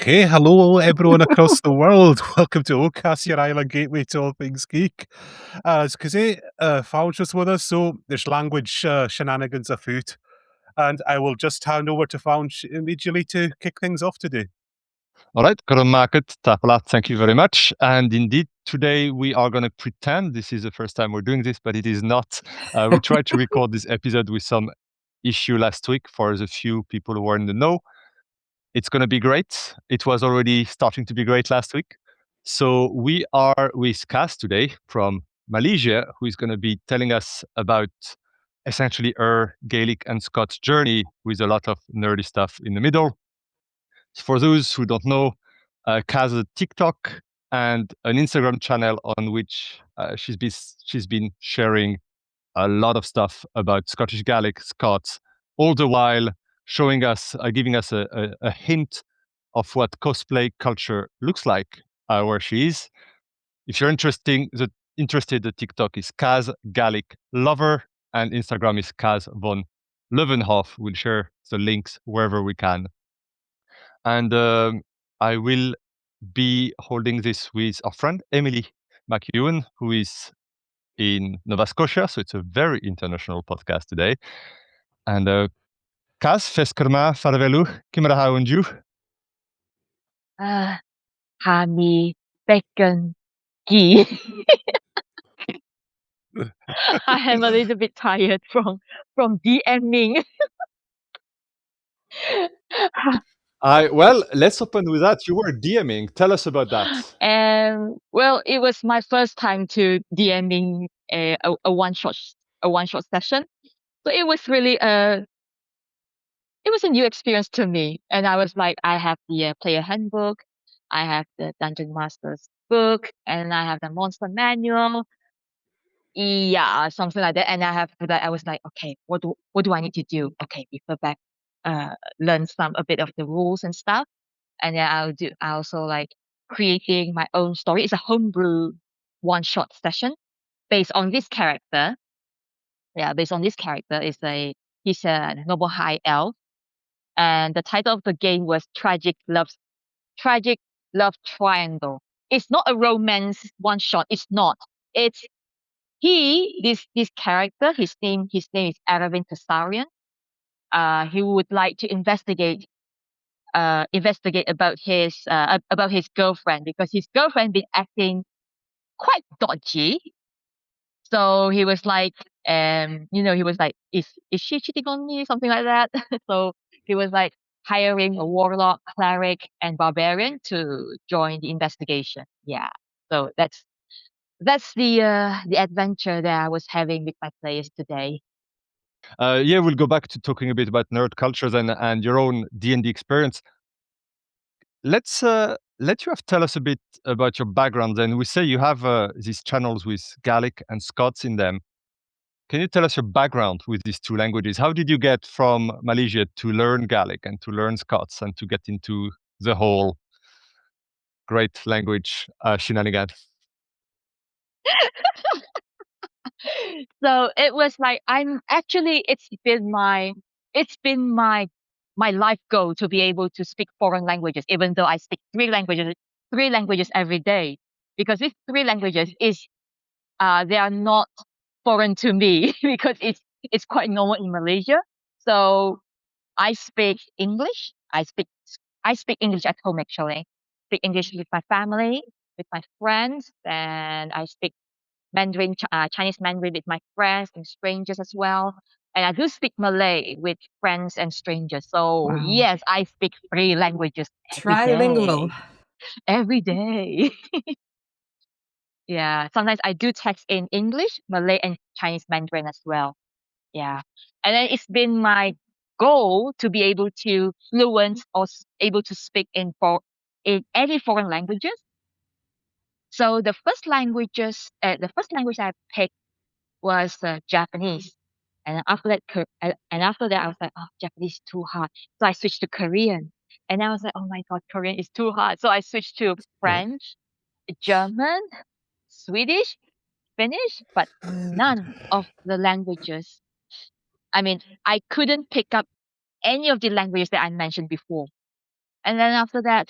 Okay, hello everyone across the world. Welcome to OCAS, your island gateway to all things geek. As Kazay Fowl's just with us, so there's language shenanigans afoot. And I will just hand over to Fouch immediately to kick things off today. All right, Karan Market, Tapalat, thank you very much. And indeed, today we are going to pretend this is the first time we're doing this, but it is not. We tried to record this episode with some issue last week for the few people who are in the know. It's going to be great. It was already starting to be great last week. So we are with Kaz today from Malaysia, who is going to be telling us about essentially her Gaelic and Scots journey with a lot of nerdy stuff in the middle. For those who don't know, Kaz has a TikTok and an Instagram channel on which she's been sharing a lot of stuff about Scottish Gaelic, Scots, all the while showing us, giving us a hint of what cosplay culture looks like where she is. If you're interested, the TikTok is Kaz Gaelic Lover and Instagram is Kaz von Leuvenhof. We'll share the links wherever we can. And I will be holding this with our friend Emily McEwen, who is in Nova Scotia. So it's a very international podcast today. And Kaz, feskerma farvelu, kimra haunju. Hani Bacon Ghee. I am a little bit tired from DMing. Well, let's open with that. You were DMing. Tell us about that. Well, it was my first time to DMing a one shot session. So it was really a new experience to me. And I was like, I have the player handbook, I have the Dungeon Master's book, and I have the monster manual. Yeah, something like that. And I was like, okay, what do I need to do? Okay, refer back, learn a bit of the rules and stuff. And then I also like creating my own story. It's a homebrew one shot session based on this character. Yeah, based on this character he's a noble high elf. And the title of the game was Tragic Love Triangle. It's not a romance one shot. It's not. It's this character, his name is Aravind Kasarian. He would like to investigate about his girlfriend, because his girlfriend been acting quite dodgy. So he was like, is she cheating on me? Something like that. So he was like hiring a warlock, cleric, and barbarian to join the investigation. Yeah. So that's the adventure that I was having with my players today. Yeah, we'll go back to talking a bit about nerd cultures and your own D&D experience. Let's let you tell us a bit about your background. And we say you have these channels with Gaelic and Scots in them. Can you tell us your background with these two languages? How did you get from Malaysia to learn Gaelic and to learn Scots and to get into the whole great language shenanigan? So it was like it's been my life goal to be able to speak foreign languages, even though I speak three languages every day, because these three languages they are not foreign to me because it's quite normal in Malaysia. So I speak English. I speak English at home, actually. Speak English with my family, with my friends, and I speak Mandarin, Chinese Mandarin with my friends and strangers as well. And I do speak Malay with friends and strangers. So Wow. yes, I speak three languages Trilingual. every day. Yeah, sometimes I do text in English, Malay, and Chinese Mandarin as well. Yeah, and then it's been my goal to be able to fluent or able to speak in any foreign languages. So the first language I picked was Japanese, and after that, I was like, oh, Japanese is too hard. So I switched to Korean, and I was like, oh my god, Korean is too hard. So I switched to French, German, Swedish, Finnish, but none of the languages. I mean, I couldn't pick up any of the languages that I mentioned before. And then after that,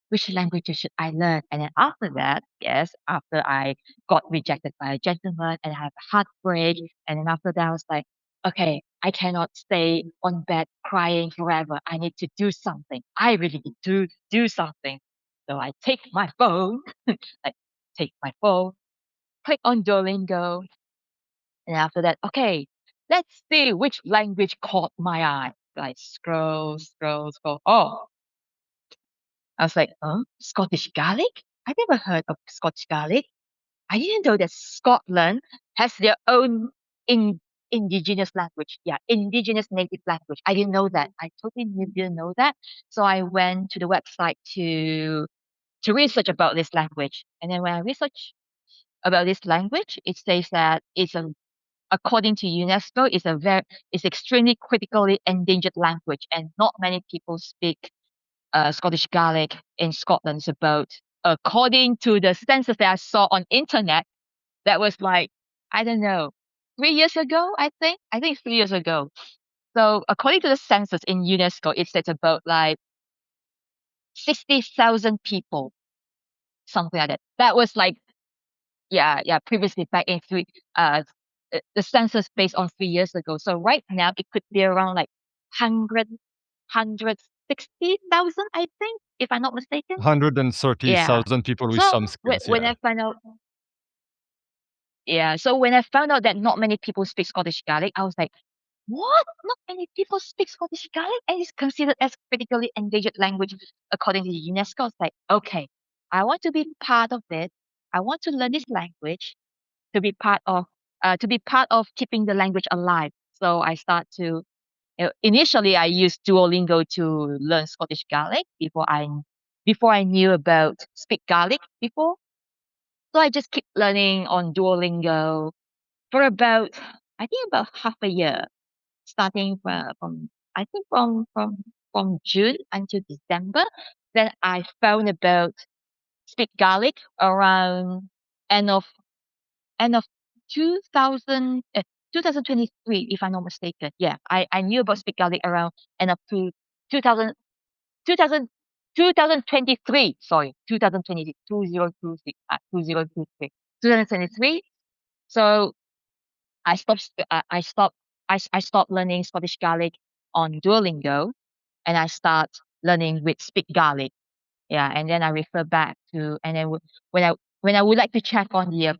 which languages should I learn? And then after that, yes, after I got rejected by a gentleman and I have a heartbreak, and then after that, I was like, okay, I cannot stay on bed crying forever. I need to do something. I really need to do something. So I take my phone, like take my phone, click on Duolingo, and after that, okay, let's see which language caught my eye. So I scroll, scroll, scroll. Oh, I was like, Scottish Gaelic? I never heard of Scottish Gaelic. I didn't know that Scotland has their own indigenous language. Yeah, indigenous native language. I didn't know that. I totally didn't know that. So I went to the website to research about this language. And then when I researched about this language, it says that according to UNESCO, it's extremely critically endangered language, and not many people speak Scottish Gaelic in Scotland. Is about, according to the census that I saw on internet, that was like, I don't know, 3 years ago, I think. I think 3 years ago. So according to the census in UNESCO, it says about like 60,000 people, something like that. That was like, yeah, previously back in the census based on 3 years ago. So right now it could be around like 160,000, I think, if I'm not mistaken. Yeah. 130,000 people with So some skills. when Yeah. I find out, yeah, so when I found out that not many people speak Scottish Gaelic, I was like, what? Not many people speak Scottish Gaelic, and it's considered as critically endangered language according to UNESCO. It's like, okay, I want to be part of it. I want to learn this language to be part of keeping the language alive. So I start to initially I used Duolingo to learn Scottish Gaelic before I knew about SpeakGaelic before. So I just keep learning on Duolingo for about, I think, about half a year, starting from I think from June until December. Then I found about SpeakGaelic around end of end of 2000, 2023, if I'm not mistaken. Yeah, I knew about SpeakGaelic around end of 2000, 2000, 2023. Sorry, 2023, 2023, 2023, 2023. So I stopped learning Scottish Gaelic on Duolingo, and I start learning with SpeakGaelic. Yeah, and then I refer back to, and then when I would like to check on the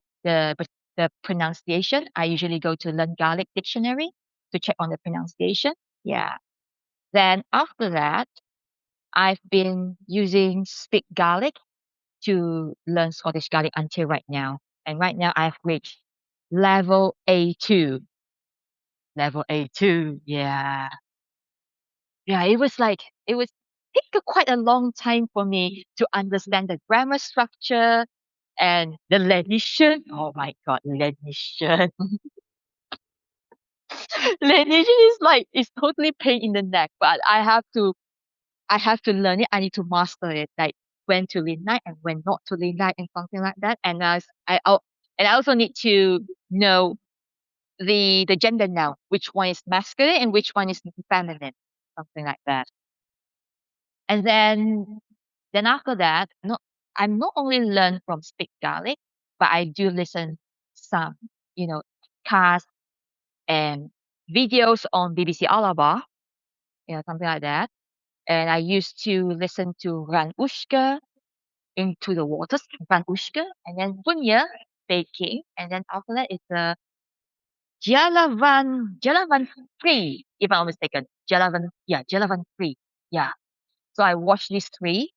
pronunciation, I usually go to Learn Gaelic Dictionary to check on the pronunciation. Yeah. Then after that, I've been using SpeakGaelic to learn Scottish Gaelic until right now. And right now I've reached level A2. Level A2. Yeah. Yeah, it was take quite a long time for me to understand the grammar structure and the lenition. Oh my god, lenition. Lenition is like it's totally pain in the neck, but I have to learn it. I need to master it, like when to lean right and when not to lean right and something like that. And I also need to know the gender now, which one is masculine and which one is feminine, something like that. And then after that, I'm not only learn from Speak Gaelic, but I do listen some, casts and videos on BBC Alba, something like that. And I used to listen to Ran Ushka, Into the Waters, Ran Ushka, and then Punya, Baking, and then after that it's Jalavan Free, if I'm not mistaken. Jalavan Free. Yeah. So I watched these three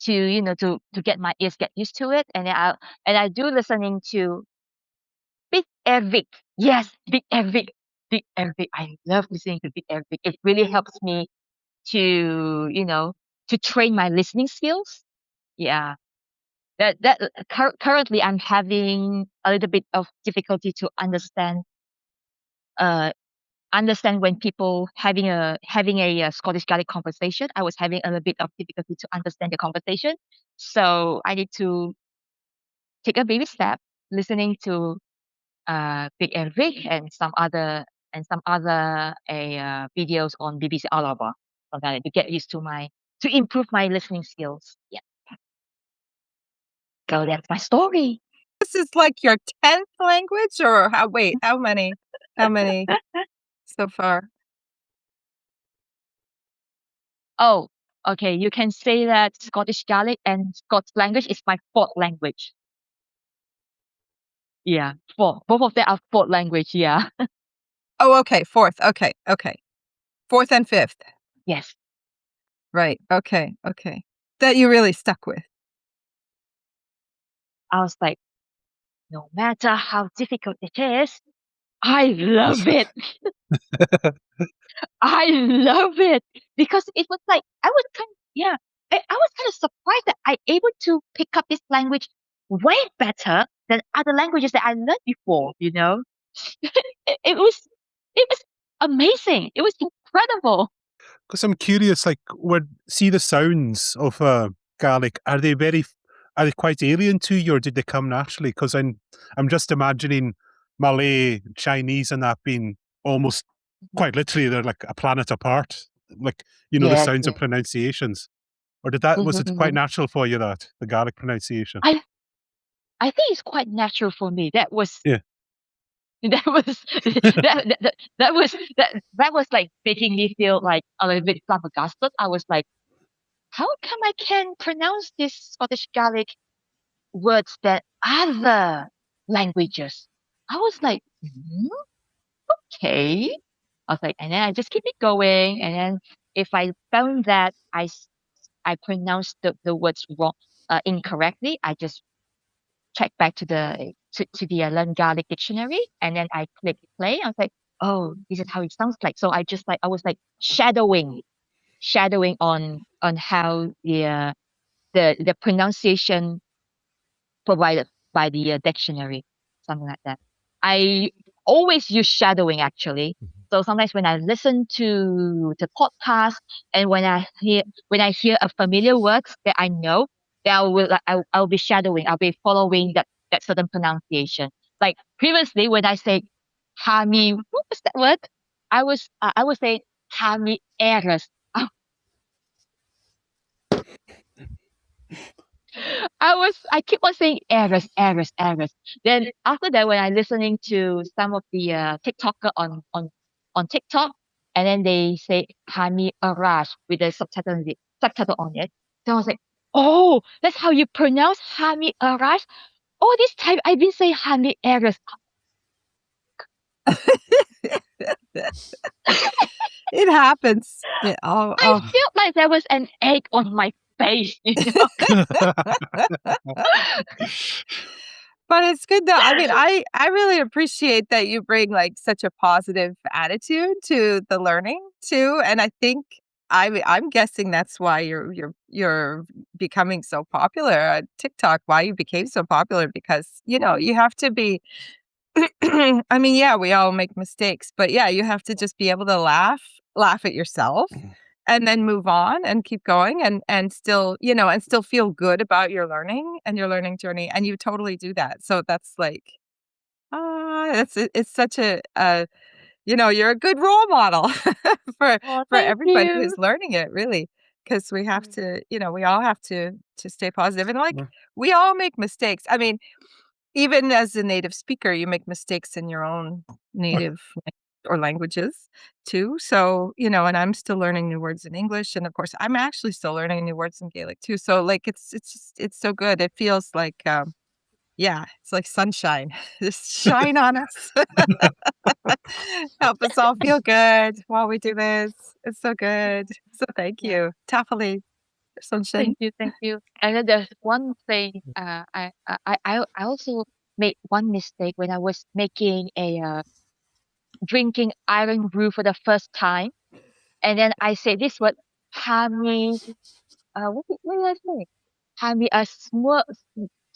to to get my ears get used to it, and then I do listening to Big Eric. Yes, Big Eric. Big Eric. I love listening to Big Eric. It really helps me to to train my listening skills. Yeah. Currently I'm having a little bit of difficulty to uh understand when people having a Scottish Gaelic conversation. I was having a little bit of difficulty to understand the conversation, so I need to take a baby step, listening to Big and Vic and some other videos on BBC Alaba, something like that, to get used to improve my listening skills. Yeah. So that's my story. This is like your 10th language, or how many? How many so far? Oh, okay. You can say that Scottish Gaelic and Scots language is my fourth language. Yeah, four. Both of them are fourth language. Yeah. Oh, okay. Fourth. Okay. Fourth and fifth. Yes. Right. Okay. That you really stuck with. I was like, no matter how difficult it is, I love it. I love it because it was like I was kind of surprised that I able to pick up this language way better than other languages that I learned before. It was amazing. It was incredible. Because I'm curious, like, see the sounds of Gaelic, are they quite alien to you, or did they come naturally? Because I'm just imagining Malay, Chinese, and that being almost quite literally they're like a planet apart. Like, the Yes, sounds and yes. pronunciations. Or was it quite Mhm. natural for you, the Gaelic pronunciation? I think it's quite natural for me. That was Yeah. that was that was like making me feel like a little bit flabbergasted. I was like, how come I can pronounce this Scottish Gaelic words than other languages? I was like, okay. I was like, and then I just keep it going. And then if I found that I pronounced the words wrong, incorrectly, I just check back to the Learn Gaelic dictionary, and then I click play. I was like, oh, this is how it sounds like. So I was like shadowing on how the pronunciation provided by the dictionary, something like that. I always use shadowing actually. So sometimes when I listen to the podcast and when I hear a familiar words that I know, then I'll be shadowing. I'll be following that certain pronunciation. Like previously when I say "hami," what was that word? I was saying "hami eres." I keep on saying errors, errors, errors. Then after that, when I listening to some of the TikToker on TikTok, and then they say "Hani Arash" with the subtitle on it. So I was like, oh, that's how you pronounce "Hani Arash." All this time I've been saying "Hani Errors." It happens. I felt like there was an egg on my face. But it's good though. I mean, I really appreciate that you bring like such a positive attitude to the learning too, and I think I'm guessing that's why you're becoming so popular on TikTok. Why you became so popular, because you have to be. I mean, yeah, we all make mistakes, but yeah, you have to just be able to laugh at yourself, and then move on and keep going, and still, and still feel good about your learning and your learning journey, and you totally do that. So that's like, it's such you're a good role model for Oh, for thank everybody you. who's learning it, really, because we have to, we all have to stay positive, and like Yeah. we all make mistakes. I mean, even as a native speaker, you make mistakes in your own native or languages too. So, and I'm still learning new words in English. And of course, I'm actually still learning new words in Gaelic too. So like, it's so good. It feels like, yeah, it's like sunshine. Just shine on us. Help us all feel good while we do this. It's so good. So thank Yeah. you. Tafali, sunshine. Thank you. And then there's one thing. I also made one mistake when I was making a drinking iron brew for the first time, and then I said this word, "Hami." What did I say? "Hami a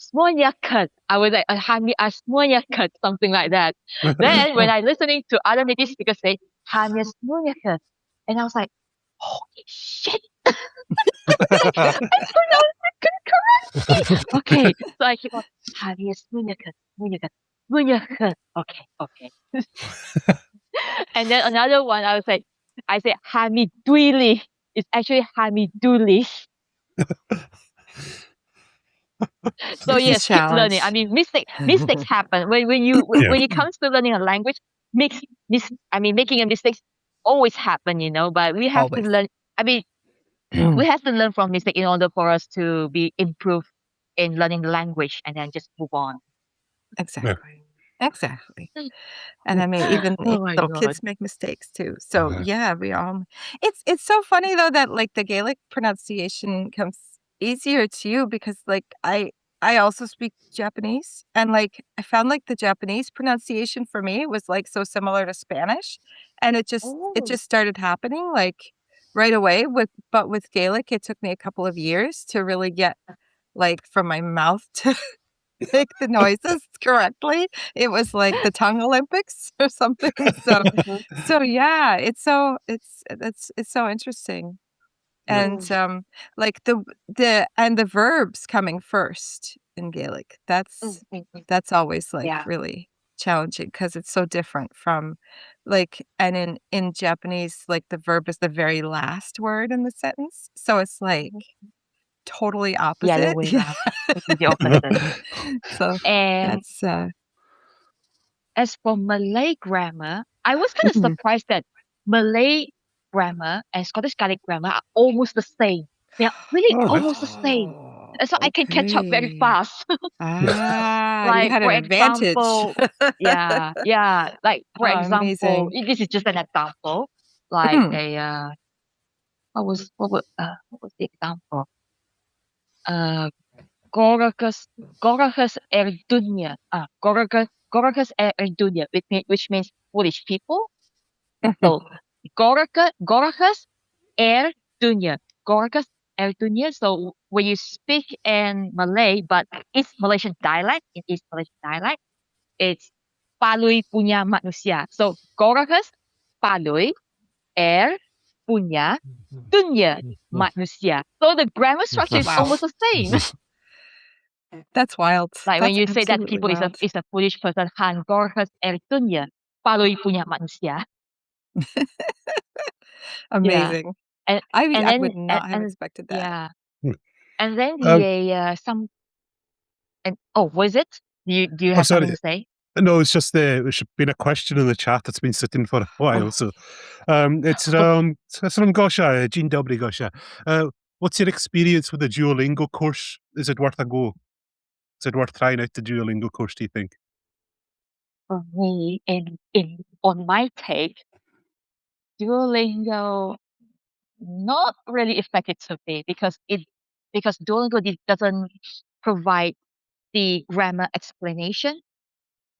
smornyakat." I was like, "Hami a smornyakat," something like that. Then when I listening to other native speakers say "Hami a smornyakat," and I was like, holy shit! I pronounced it correctly. Okay, so I keep on Javier Munyakat, Munyakat, Munyakat. Okay. And then another one, I said Hami Duili. It's actually Hamidulis. So It's a yes, keep learning. I challenge. mean, mistakes happen Yeah. when it comes to learning a language. Making a mistakes always happen, but we have to Always. learn. I mean, we have to learn from mistake in order for us to be improved in learning the language and then just move on. Exactly. Exactly. And I mean, even Oh my little god. kids make mistakes too. So yeah, we all. It's so funny though that like the Gaelic pronunciation comes easier to you because like I also speak Japanese and like I found like the Japanese pronunciation for me was like so similar to Spanish, and it Oh. just started happening like right away. With Gaelic, it took me a couple of years to really get like from my mouth to make the noises correctly. It was like the tongue Olympics or something. So Mhm. so yeah, it's so interesting. And Mm, like the verbs coming first in Gaelic. mm, mm, mm. That's always like Yeah. really challenging because it's so different from like and in Japanese like the verb is the very last word in the sentence. So it's like totally The other opposite. way Yeah. around. It is the opposite. So And that's as for Malay grammar, I was kind of mhm. surprised that Malay grammar and Scottish Gaelic grammar are almost the same. They are really All right. almost the same. And so I can catch up very Okay. fast. You Like, had for an advantage. example, yeah. Like, for Oh, example, amazing. this is just an example. Like what was the example? Uh, Gorgas Erdunya. Gorgas Erdunya, which means foolish people. So Gorgas Erdunya. Gorgas Erdunya. So when you speak in Malay, but East Malaysian dialect, it's Palui punya manusia. So Gorgas Palui punya dunya manusia. So the grammar structure is Wow. almost the same. That's wild. Like when That's you say that absolutely people wild. is a foolish person, Han Gorgas Erdunya Palui punya manusia. Yeah. Amazing. And and I then would not have expected that. yeah. And then Um, some and was it? Do you oh, have something sorry. to say? No, it's just there's been a question in the chat that's been sitting for a while. So, it's from Gosha, Jean Dobry Gosha. What's your experience with the Duolingo course? Is it worth a go? Is it worth trying out the Duolingo course? Do you think? For me, in on my take, Duolingo not really effective to me because Duolingo doesn't provide the grammar explanation.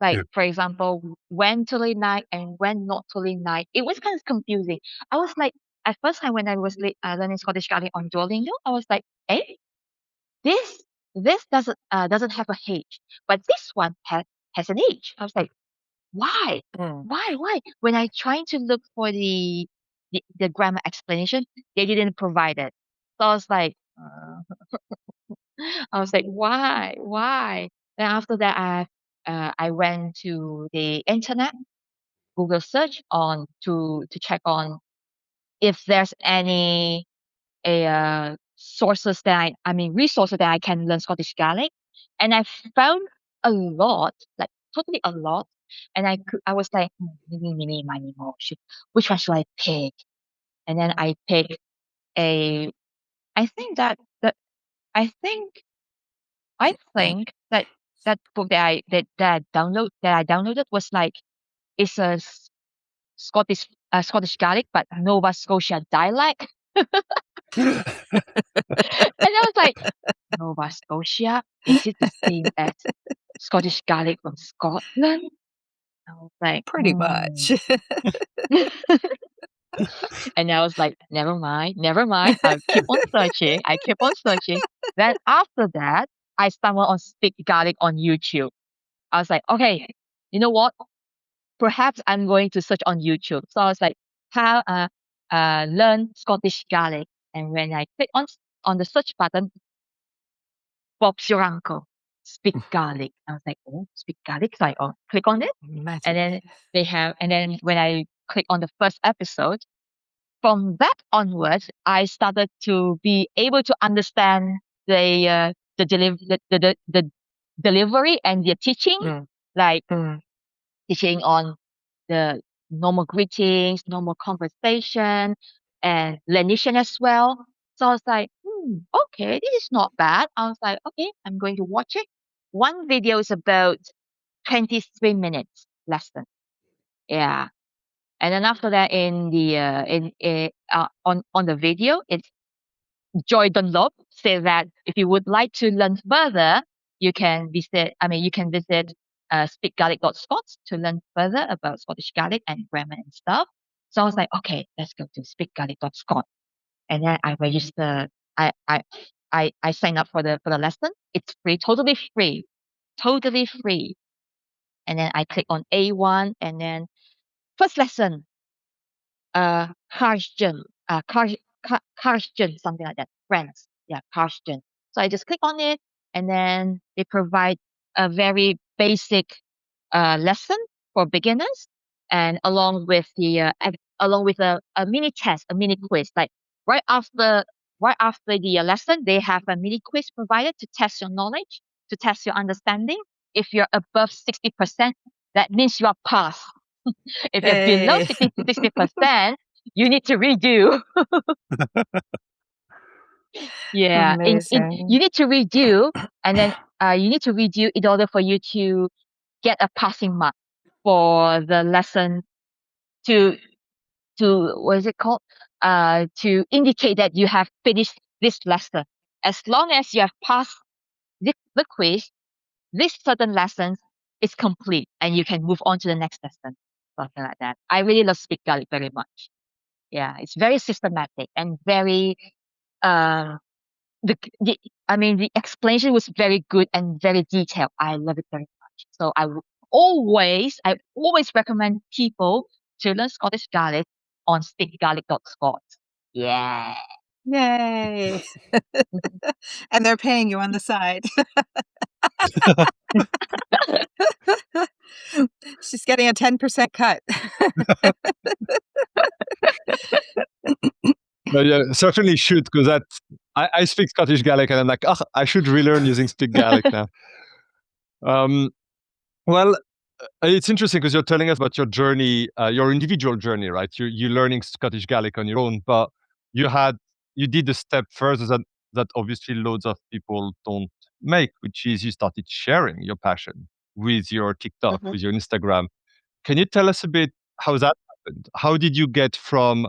Like Yeah. for example, when to late night and when not to late night. It was kind of confusing. I was like, at first time when I was learning Scottish Gaelic on Duolingo, I was like, this this doesn't have a H, but this one has an H. I was like, why? Mm. Why? When I tried to look for the grammar explanation, they didn't provide it. So I was like, why? Then after that, I went to the internet, Google search on to check on if there's any resources that I can learn Scottish Gaelic, and I found a lot, like totally a lot, and I was like, mini, miny, mo, which one should I pick? And then I picked a, I think that I think that book that I downloaded was like it's Scottish Gaelic, but Nova Scotia dialect. And I was like, Nova Scotia? Is it the same as Scottish Gaelic from Scotland? I was like, Pretty much. And I was like, never mind. I'll keep on searching. I keep on searching. Then after that, I stumbled on Speak Gaelic on YouTube. I was like, okay, you know what? Perhaps I'm going to search on YouTube. So I was like, how learn Scottish Gaelic. And when I click on the search button, Bob's your uncle. Speak Gaelic. I was like, oh, Speak Gaelic. So I click on it. And Magic. then and then when I click on the first episode, from that onwards, I started to be able to understand the delivery and the teaching, Mm. like Mm. teaching on the normal greetings, normal conversation, and lenition as well. So I was like, okay, this is not bad. I was like, okay, I'm going to watch it. One video is about 23 minutes lesson. Yeah. And then after that, in the on the video, it's Joy Dunlop says that if you would like to learn further, you can visit. I mean, you can visit SpeakGaelic.Scots to learn further about Scottish Gaelic and grammar and stuff. So I was like, okay, let's go to SpeakGaelic.Scots, and then I register. I sign up for the lesson. It's free, totally free. And then I click on A1, and then first lesson, Karsten, Karsten, something like that. Friends. Yeah, Karsten. So I just click on it, and then they provide a very basic lesson for beginners, and along with a mini test, a mini quiz. Like right after the lesson, they have a mini quiz provided to test your knowledge, to test your understanding. If you're above 60%, that means you are passed. If you're below Hey. 60%, you need to redo. Yeah, Amazing. you need to redo, and then you need to redo in order for you to get a passing mark for the lesson to what is it called? To indicate that you have finished this lesson. As long as you have passed the quiz, this certain lesson is complete, and you can move on to the next lesson. Something like that. I really love Speak Gaelic very much. Yeah, it's very systematic and very uh the I mean the explanation was very good and very detailed. I love it very much. So I always recommend people to learn Scottish Gaelic on speakgaelic.scots. Yeah. Yay. And they're paying you on the side. She's getting a 10% cut. But yeah, certainly should, because I speak Scottish Gaelic and I'm like, I should relearn using Speak Gaelic now. Well, it's interesting because you're telling us about your journey, your individual journey, right? You're learning Scottish Gaelic on your own, but you did a step further that obviously loads of people don't make, which is you started sharing your passion with your TikTok, Mhm. with your Instagram. Can you tell us a bit how that happened? How did you get from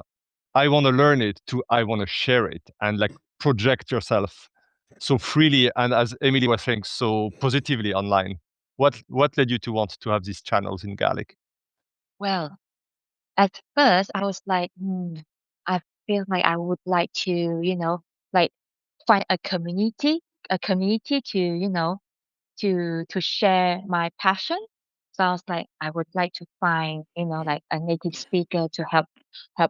I want to learn it to I want to share it and like project yourself so freely and, as Emily was saying, so positively online? What led you to want to have these channels in Gaelic? Well, at first I was like, I feel like I would like to, like find a community to, to share my passion. So I was like, I would like to find, like a native speaker to help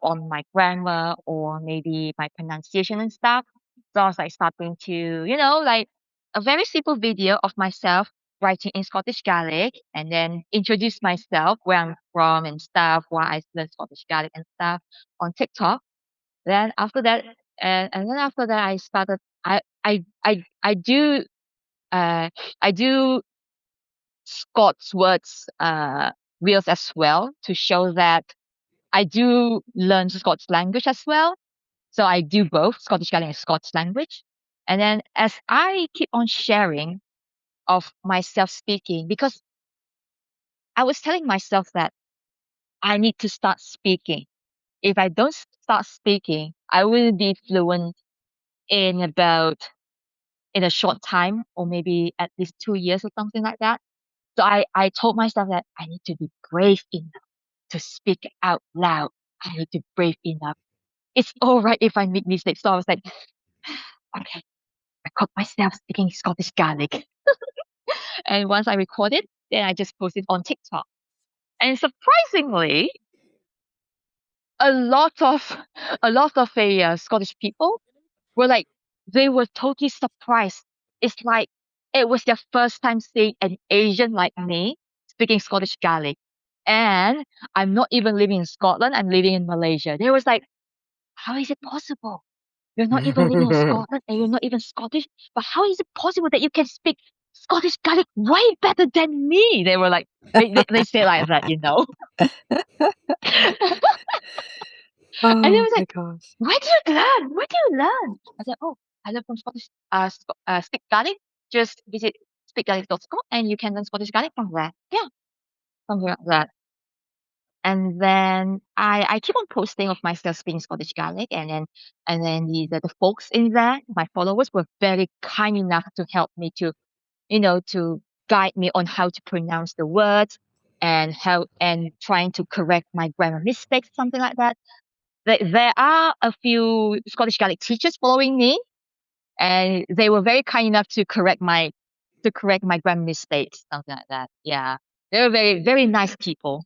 on my grammar or maybe my pronunciation and stuff. So I was like starting to, like a very simple video of myself writing in Scottish Gaelic, and then introduce myself, where I'm from and stuff, why I learned Scottish Gaelic and stuff on TikTok. Then after that, and then after that, I started. I do uh I do Scots words reels as well, to show that I do learn Scots language as well. So I do both Scottish Gaelic and Scots language. And then as I keep on sharing of myself speaking, because I was telling myself that I need to start speaking. If I don't start speaking, I will be fluent in in a short time, or maybe at least 2 years or something like that. So I told myself that I need to be brave enough to speak out loud. I need to be brave enough. It's all right if I make mistakes. So I was like, okay, record myself speaking Scottish Gaelic. And once I record it, then I just post it on TikTok. And surprisingly, a lot of Scottish people were like, they were totally surprised. It's like it was their first time seeing an Asian like me speaking Scottish Gaelic. And I'm not even living in Scotland, I'm living in Malaysia. They was like, how is it possible? You're not even living in Scotland and you're not even Scottish, but how is it possible that you can speak Scottish Gaelic way better than me? They were like, they say like that, you know. And they Oh was my like, gosh. where do you learn? Where do you learn? I said, oh, I learned from Scottish Speak Gaelic. Just visit speakgaelic.com and you can learn Scottish Gaelic from there. Yeah, something like that. And then I keep on posting of myself speaking Scottish Gaelic, and then the folks in there, my followers, were very kind enough to help me to, to guide me on how to pronounce the words and trying to correct my grammar mistakes, something like that. There are a few Scottish Gaelic teachers following me, and they were very kind enough to correct my grammar mistakes, something like that. Yeah, they were very very nice people.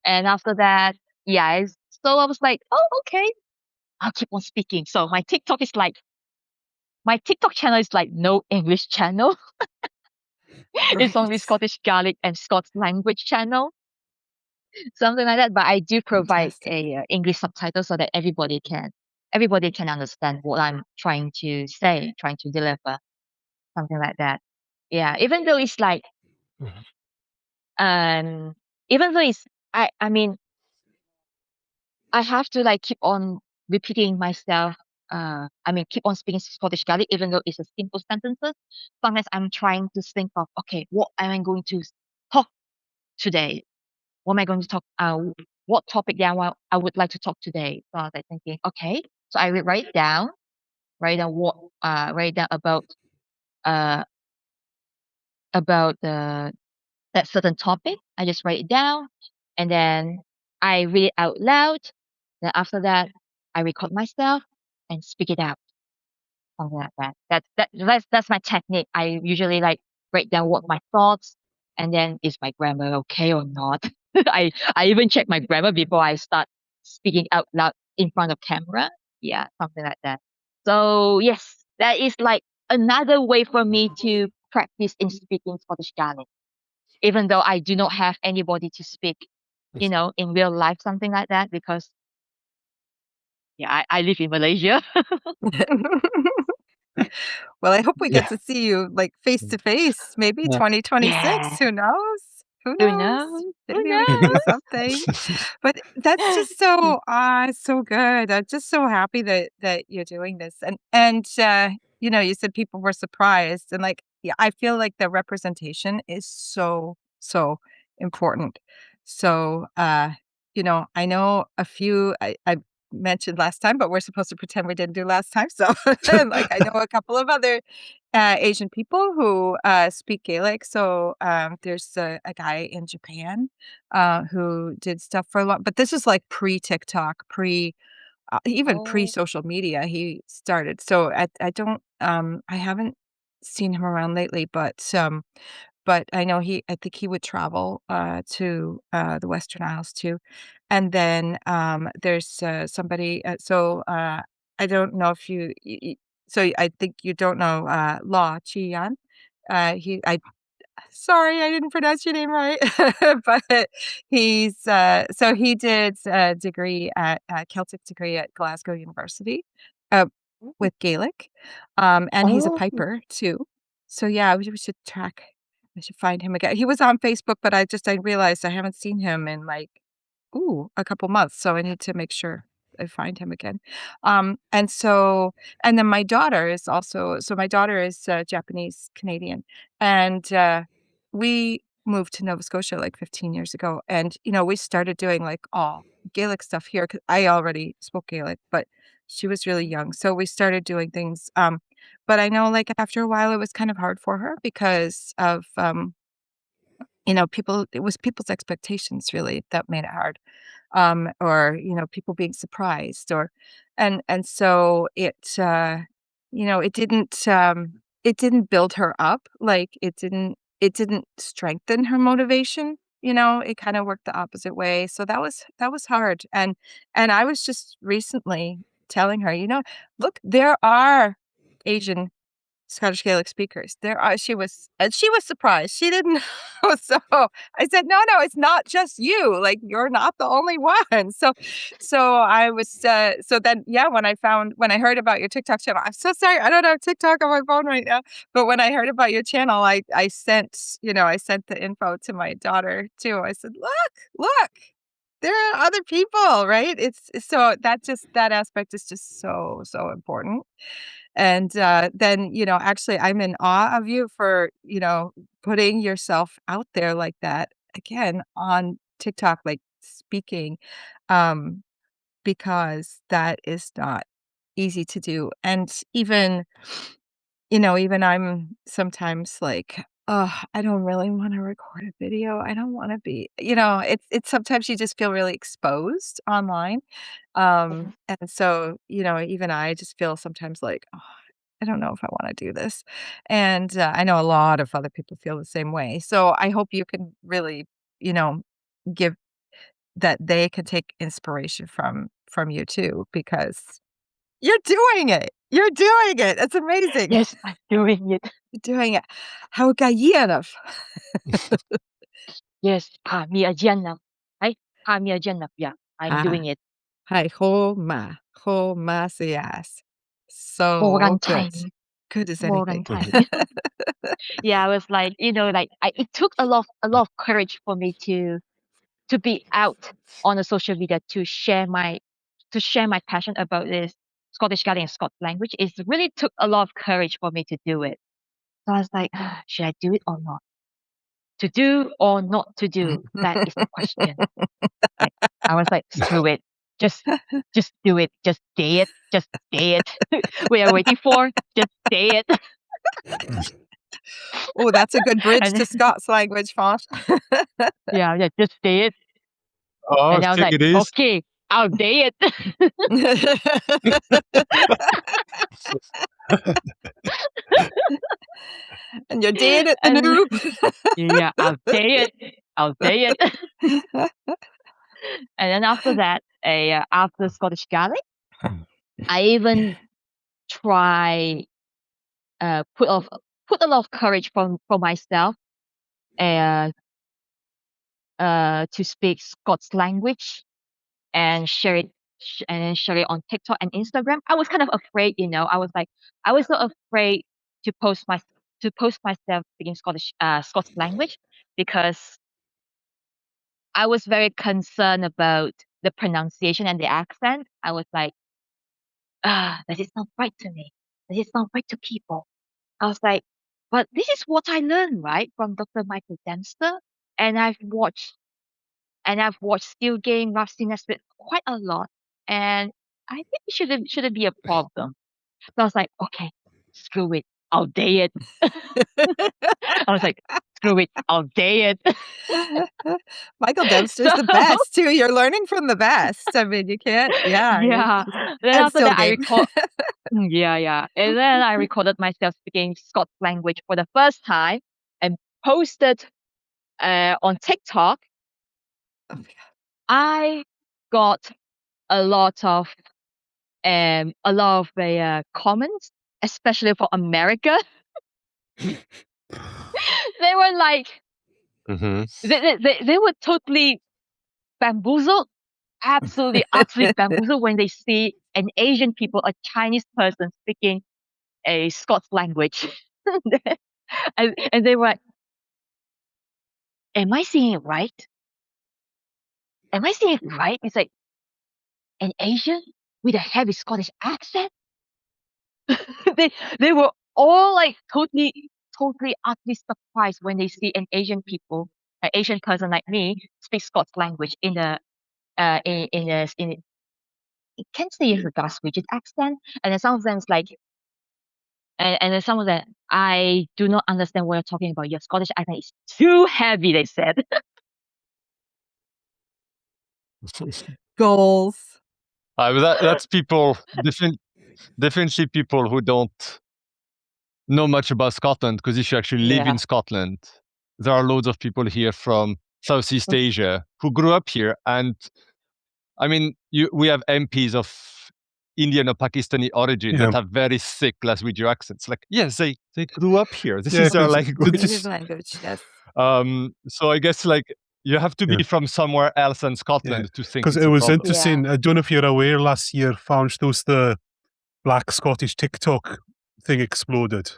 And after that, yeah, so I was like, oh, okay, I'll keep on speaking. So my TikTok channel is like no English channel. It's only Right. Scottish Gaelic and Scots language channel, something like that. But I do provide Fantastic. a English subtitle so that everybody can understand what I'm trying to say, trying to deliver, something like that. Yeah, even though it's like, um, even though it's, I mean, I have to like keep on repeating myself. Keep on speaking Scottish Gaelic, even though it's a simple sentences. Sometimes I'm trying to think of, okay, what am I going to talk today? What am I going to talk? What topic that I would like to talk today? So I was like thinking, okay, so I will write down uh about that certain topic. I just write it down, and then I read it out loud. Then after that, I record myself and speak it out, something like that. That's my technique. I usually like write down what my thoughts, and then is my grammar okay or not. I even check my grammar before I start speaking out loud in front of camera. Yeah, something like that. So yes, that is like another way for me to practice in speaking Scottish Gaelic, even though I do not have anybody to speak, in real life, something like that, because yeah, I live in Malaysia. Well, I hope we Yeah. get to see you like face to face, maybe Yeah. 2026. Yeah. Who knows? Who Who knows? knows? Who Maybe we can do knows? something. But that's just so good. I'm just so happy that you're doing this. And you said people were surprised, and like, yeah, I feel like the representation is so important. So I know a few I mentioned last time, but we're supposed to pretend we didn't do last time. So like I know a couple of other Asian people who speak Gaelic. So there's a guy in Japan who did stuff for a lot, but this is like pre TikTok, even pre Oh. social media. He started. So I haven't seen him around lately, but I know I think he would travel to the Western Isles too. And then there's somebody. I don't know if so I think you don't know La Chi Yan. I Sorry, I didn't pronounce your name right, but he did a degree at a Celtic degree at Glasgow University uh, with Gaelic, and he's a Oh. piper too. So yeah, we should track. I should find him again. He was on Facebook, but I realized I haven't seen him in like a couple months, so I need to make sure I find him again. And so and then my daughter is Japanese Canadian, and we moved to Nova Scotia like 15 years ago, and we started doing like all Gaelic stuff here 'cause I already spoke Gaelic, but she was really young, so we started doing things. But I know like after a while it was kind of hard for her because of it was people's expectations really that made it hard, or people being surprised, and so it didn't build her up, like it didn't strengthen her motivation. It kind of worked the opposite way, so that was hard. And I was just recently telling her, look, there are Asian Scottish Gaelic speakers. She was surprised. She didn't know. So I said, no, it's not just you. Like, you're not the only one. So I was, so then, yeah, when I heard about your TikTok channel, I'm so sorry, I don't have TikTok on my phone right now. But when I heard about your channel, I sent the info to my daughter too. I said, look, there are other people, right? It's so that aspect is just so, so important. And then, actually, I'm in awe of you for, putting yourself out there like that again on TikTok, like speaking, um, because that is not easy to do. And even I'm sometimes like, oh, I don't really want to record a video. I don't want to be, it's sometimes you just feel really exposed online. Mhm. And so, even I just feel sometimes like, oh, I don't know if I want to do this. And I know a lot of other people feel the same way. So I hope you can really, you know, give that they can take inspiration from you too, because you're doing it. You're doing it. It's amazing. Yes, I'm doing it. You're doing it. How gajianov. Yes, mi agenda. Right? Mi agenda. Yeah, I'm doing it. Hi, ho masias. So good. Quarantine. Good as anything. Quarantine. Yeah, I was like, it took a lot of courage for me to be out on the social media to share my passion about this Scottish Gaelic and Scots language. It really took a lot of courage for me to do it. So I was like, should I do it or not? To do or not to do? That is the question. Like, I was like, screw it. Just do it. Just say it. Just say it. We are waiting for. Just say it. Oh, that's a good bridge And to Scots language, Fosh. yeah, just say it. Oh, And I was sick like, it is. okay, I'll say it. And you're doing it, the And noob. yeah, I'll say it. I'll say it. And then after that, after Scottish Gaelic, I even try put a lot of courage for myself uh, to speak Scots language and and then share it on TikTok and Instagram. I was kind of afraid, I was so afraid to post myself speaking Scots language because I was very concerned about the pronunciation and the accent. I was like, does it sound right to me? Does it sound right to people? I was like, but this is what I learned, right, from Dr. Michael Dempster, and I've watched Still Game, Rough Nesbit quite a lot, and I think it shouldn't be a problem. So I was like, okay, screw it, I'll day it. I was like, screw it, I'll day it. Michael Dempster's So the best too. You're learning from the best. I mean, you can't. Yeah. yeah. Then And after still that, I game. record. Yeah. And then I recorded myself speaking Scots language for the first time and posted on TikTok. Oh my God. I got a lot of comments, especially for America. They were like, Mhm. they were totally bamboozled, absolutely bamboozled when they see an Asian people, a Chinese person speaking a Scots language. And they were like, am I seeing it right? Am I seeing it right? It's like an Asian with a heavy Scottish accent. they were all like totally utterly surprised when they see an Asian person like me speak Scots language in a it can't say it's a Glaswegian accent, and then some of them is like, and then some of them, I do not understand what you're talking about. Your Scottish accent is too heavy, they said. Goals. But that's people, definitely people who don't know much about Scotland, because if you actually live in Yeah. Scotland, there are loads of people here from Southeast Mm. Asia who grew up here. And I mean, we have MPs of Indian or Pakistani origin Yeah. that have very thick Glaswegian accents. Like, yes, they grew up here. This Yeah, is their 'cause language. Native language, yes. So I guess like you have to be Yeah. from somewhere else than Yeah, Scotland to think because it's it a was problem. interesting. I don't know if you're aware, last year, Fauch, the Black Scottish TikTok thing exploded.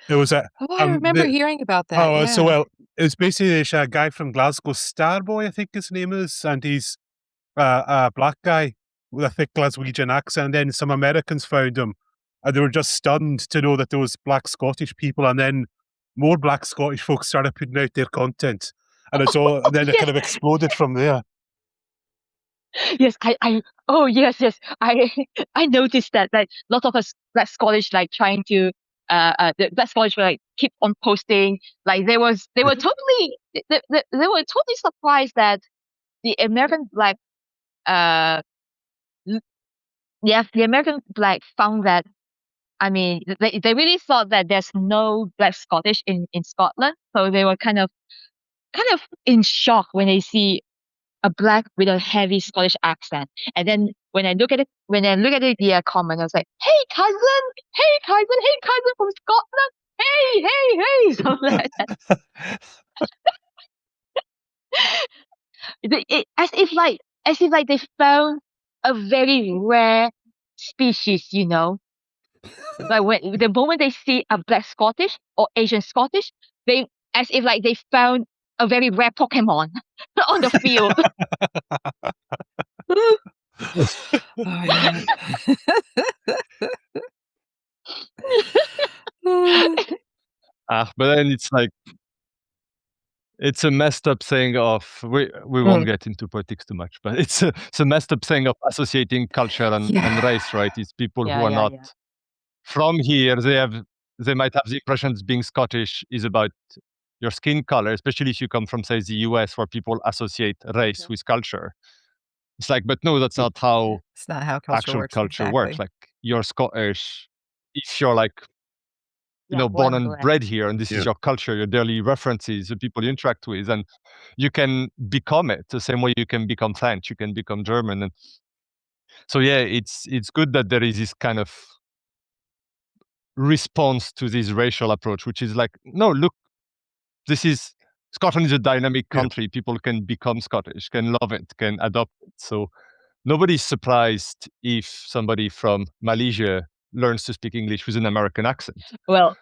It was a Oh, I remember hearing about that. oh, so Yeah. well, it was basically this guy from Glasgow, Starboy, I think his name is, and he's a black guy with a thick Glaswegian accent. And then some Americans found him, and they were just stunned to know that there was Black Scottish people. And then more Black Scottish folks started putting out their content, and it's all. And then it Yes, kind of exploded from there. yes, oh yes, yes. I noticed that like lots of us Black Scottish like trying to the Black Scottish were like keep on posting. Like they were totally they were totally surprised that the American Black uh the American Black found that, I mean, they really thought that there's no Black Scottish in Scotland, so they were kind of in shock when they see a black with a heavy Scottish accent. And then when I look at it, the comment, I was like, "Hey cousin, hey cousin from Scotland, hey," something like that. As if they found a very rare species, you know. Like when the moment they see a black Scottish or Asian Scottish, they as if like they found a very rare Pokemon on the field. Oh, man. But then it's like it's a messed up thing of we won't get into politics too much, but it's a messed up thing of associating culture and race, right? It's people who are not from here. They might have the impression that being Scottish is about your skin color, especially if you come from, say, the US, where people associate race with culture. It's like, but no, that's not how It's not how culture actual works. culture Exactly. works. Like you're Scottish if you're like Yeah, born born and black. bred here, and this Yeah. is your culture, your daily references, the people you interact with, and you can become it the same way you can become French, you can become German, and so yeah, it's good that there is this kind of response to this racial approach, which is like, no, look, this is Scotland is a dynamic Yeah. country. People can become Scottish, can love it, can adopt it. So nobody's surprised if somebody from Malaysia learns to speak English with an American accent. Well,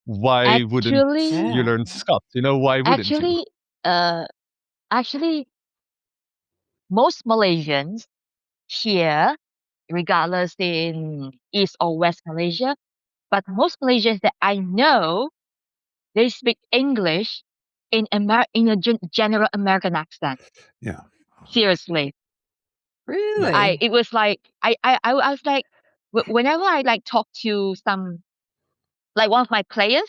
Why wouldn't actually, you learn Scots? You know, why wouldn't you? actually, most Malaysians here, regardless in East or West Malaysia, but most Malaysians that I know, they speak English in a general American accent. Yeah. Seriously. Really? It was like I was like whenever I like talk to some like one of my players,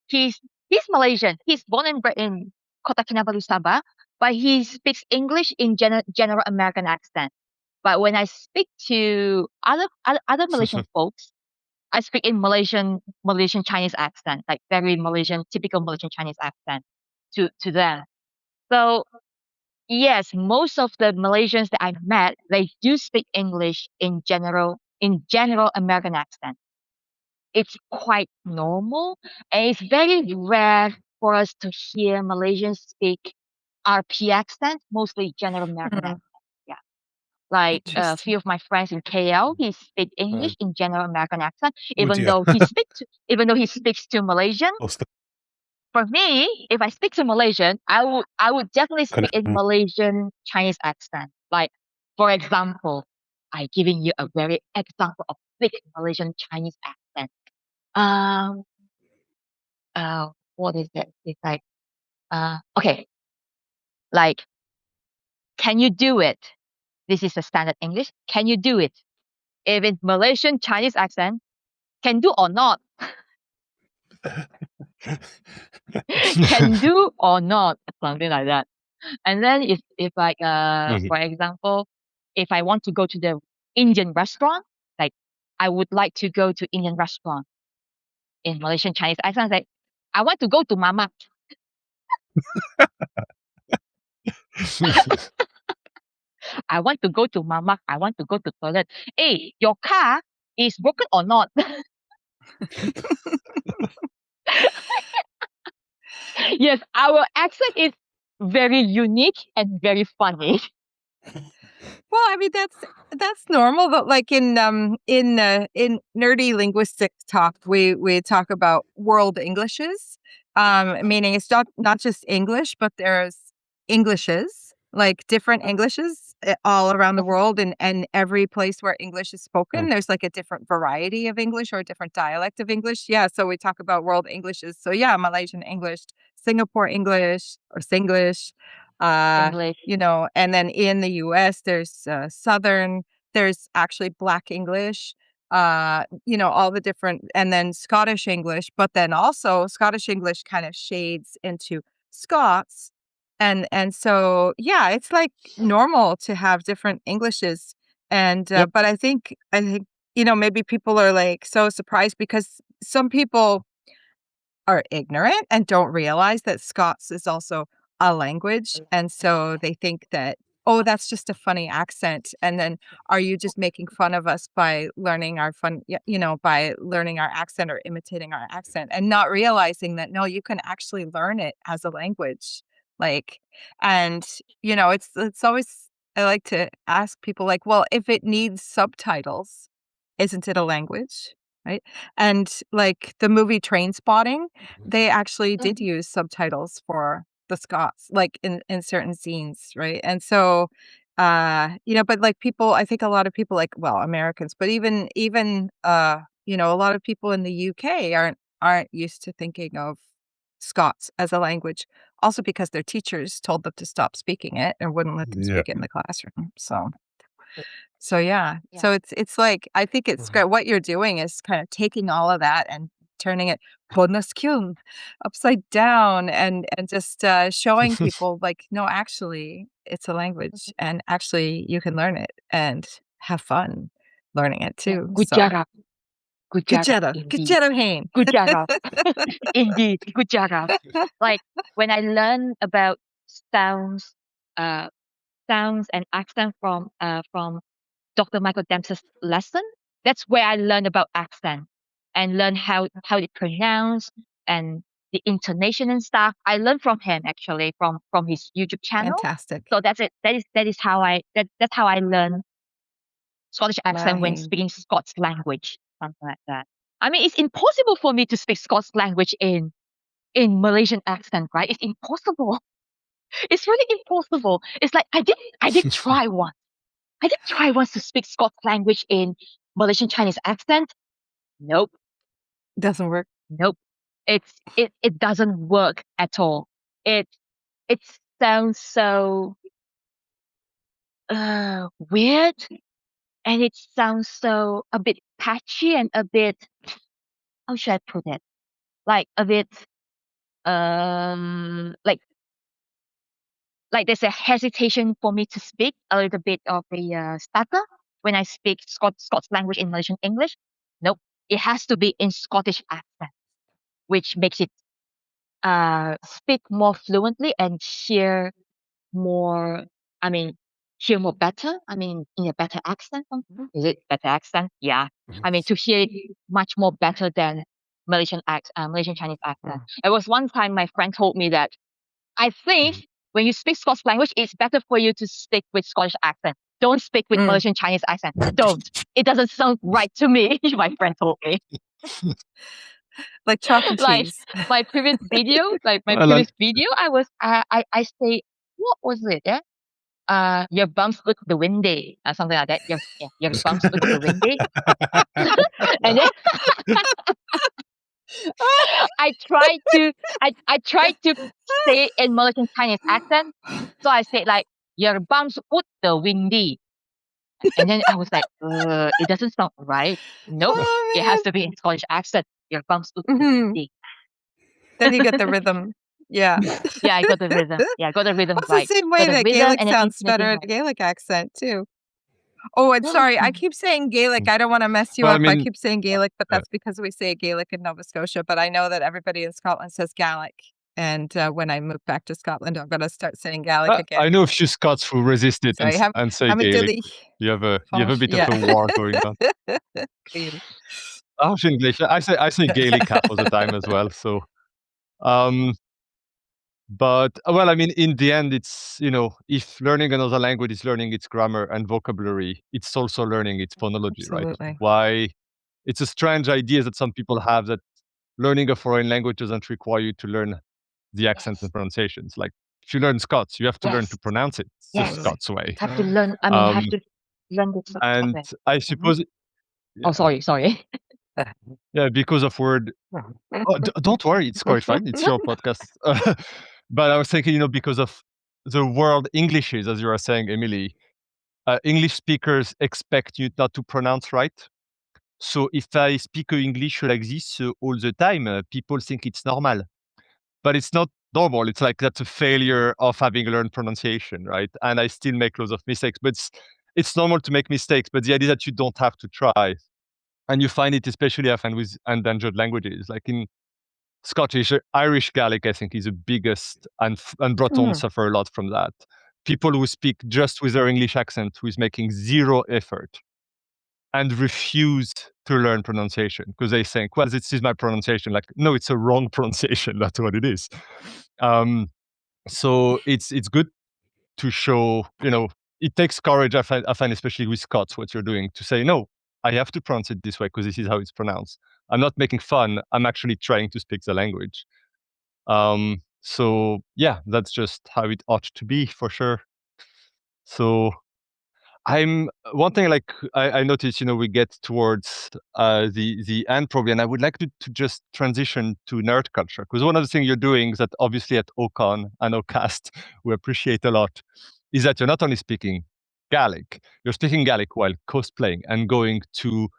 he's Malaysian. He's born and bred in Kota Kinabalu, Sabah, but he speaks English in general American accent. But when I speak to other Malaysian folks, I speak in Malaysian Chinese accent, like very Malaysian, typical Malaysian Chinese accent to them. So yes, most of the Malaysians that I've met, they do speak English in general American accent. It's quite normal, and it's very rare for us to hear Malaysians speak RP accent, mostly general American accent. Yeah. Like a Interesting. few of my friends in KL, he speak English in general American accent, Oh even dear. though he speaks to Malaysian. What's the For me, if I speak to Malaysian, I would definitely kind speak in of Malaysian Chinese accent. Like, for example, I giving you a very example of thick Malaysian Chinese accent. Um, what is it? It's like, okay, like, can you do it? This is a standard English. Can you do it? If it's Malaysian Chinese accent, can do or not? Can do or not? Something like that. And then if like for example, if I want to go to the Indian restaurant, like I would like to go to Indian restaurant in Malaysian Chinese accent, like I want to go to Mama. I want to go to mama. I want to go to toilet. Hey, your car is broken or not? Yes, our accent is very unique and very funny. Well, I mean that's normal, but like in nerdy linguistic talk, we talk about world Englishes, meaning it's not just English, but there's Englishes, like different Englishes all around the world, and every place where English is spoken, there's like a different variety of English or a different dialect of English. Yeah, so we talk about world Englishes. So yeah, Malaysian English, Singapore English, or Singlish. English. And then in the US, there's Southern, there's actually Black English, all the different, and then Scottish English, but then also Scottish English kind of shades into Scots. And so, yeah, it's like normal to have different Englishes. And, Yep. but I think, maybe people are like so surprised because some people are ignorant and don't realize that Scots is also a language. And so they think that, oh, that's just a funny accent. And then are you just making fun of us by learning by learning our accent or imitating our accent and not realizing that, no, you can actually learn it as a language. Like, and, it's always, I like to ask people like, well, if it needs subtitles, isn't it a language? Right. And like the movie Train Spotting, they actually did use subtitles for the Scots, like in certain scenes, right? And so, but like people, I think a lot of people like, well, Americans, but even a lot of people in the UK aren't used to thinking of Scots as a language, also because their teachers told them to stop speaking it and wouldn't let them Yeah. speak it in the classroom. So yeah. Yeah. So it's like I think it's great. What you're doing is kind of taking all of that and turning it bonus kyun upside down and just showing people like, no, actually it's a language and actually you can learn it and have fun learning it Yeah. too. Good So job. Good good job, job. Good indeed. job, Hayne. Good job. Indeed. Good job. Like when I learn about sounds, uh, sounds and accent from Dr. Michael Dempster's lesson, that's where I learned about accent and learn how they pronounce and the intonation and stuff. I learned from him actually from his YouTube channel. Fantastic. So that's it. That's how I learn Scottish accent when Hayne. speaking Scots language, something like that. I mean, it's impossible for me to speak Scots language in Malaysian accent, right? It's impossible. It's really impossible. It's like I did try once. I did try once to speak Scots language in Malaysian Chinese accent. Nope, Doesn't work. nope. It doesn't work at all. It it sounds so weird, and it sounds so a bit patchy and a bit, how should I put it? Like a bit like there's a hesitation for me to speak a little bit of a stutter when I speak Scots language in Malaysian English. Nope, it has to be in Scottish accent, which makes it speak more fluently and hear more. I mean, hear more better. I mean, in a better accent. Is it better accent? Yeah. I mean, to hear it much more better than Malaysian Chinese accent. It was one time my friend told me that I think when you speak Scots language, it's better for you to speak with Scottish accent. Don't speak with Malaysian Chinese accent. Don't. It doesn't sound right to me. My friend told me. Like chalk and Like cheese. my previous video, I say, what was it? Yeah? Your bumps look the windy, or something like that. Your bumps look the windy. And then I tried to say it in Malaysian Chinese accent. So I said like your bumps look the windy. And then I was like, it doesn't sound right. Nope. Oh, It has man. to be in Scottish accent. Your bumps look the Mhm. windy. Then you get the rhythm. Yeah. Yeah, I got the rhythm. Yeah, I got the rhythm Well, it's right. the same Got way the that rhythm Gaelic and then sounds better intonation in a Gaelic accent too. Oh, and sorry, I keep saying Gaelic. I don't want to mess you Well, I up. I mean, keep saying Gaelic, but that's because we say Gaelic in Nova Scotia. But I know that everybody in Scotland says Gaelic. And when I move back to Scotland, I'm going to start saying Gaelic again. I know a few Scots who resist it So I and say haven't Gaelic. really. You have a bit Yeah. of a war going on. Clearly. Half English. I say Gaelic half of the time as well. So, but well, I mean, in the end, it's if learning another language is learning its grammar and vocabulary, it's also learning its phonology, right? Absolutely. Why? It's a strange idea that some people have that learning a foreign language doesn't require you to learn the accent and pronunciations. Like if you learn Scots, you have to learn to Yes. pronounce it the Yes. Scots way. Have to learn. I mean, have Um, to learn the and okay. I suppose, Oh, yeah, sorry. yeah, because of word. Oh, don't worry, it's quite fine. It's your podcast. But I was thinking, because of the world Englishes, as you are saying, Emily, English speakers expect you not to pronounce right. So if I speak English like this all the time, people think it's normal. But it's not normal. It's like that's a failure of having learned pronunciation, right? And I still make loads of mistakes, but it's normal to make mistakes. But the idea that you don't have to try, and you find it especially often with endangered languages, like in Scottish, Irish Gaelic, I think, is the biggest, and Breton suffer a lot from that. People who speak just with their English accent, who is making zero effort and refuse to learn pronunciation because they think, well, this is my pronunciation. Like, no, it's a wrong pronunciation. That's what it is. So it's good to show, it takes courage, I find, especially with Scots, what you're doing, to say, no, I have to pronounce it this way because this is how it's pronounced. I'm not making fun. I'm actually trying to speak the language. So yeah, that's just how it ought to be for sure. So I'm one thing, like I noticed, we get towards the end probably, and I would like to just transition to nerd culture, because one of the things you're doing that obviously at Ocon and Ocast we appreciate a lot is that you're not only speaking Gaelic, you're speaking Gaelic while cosplaying and going to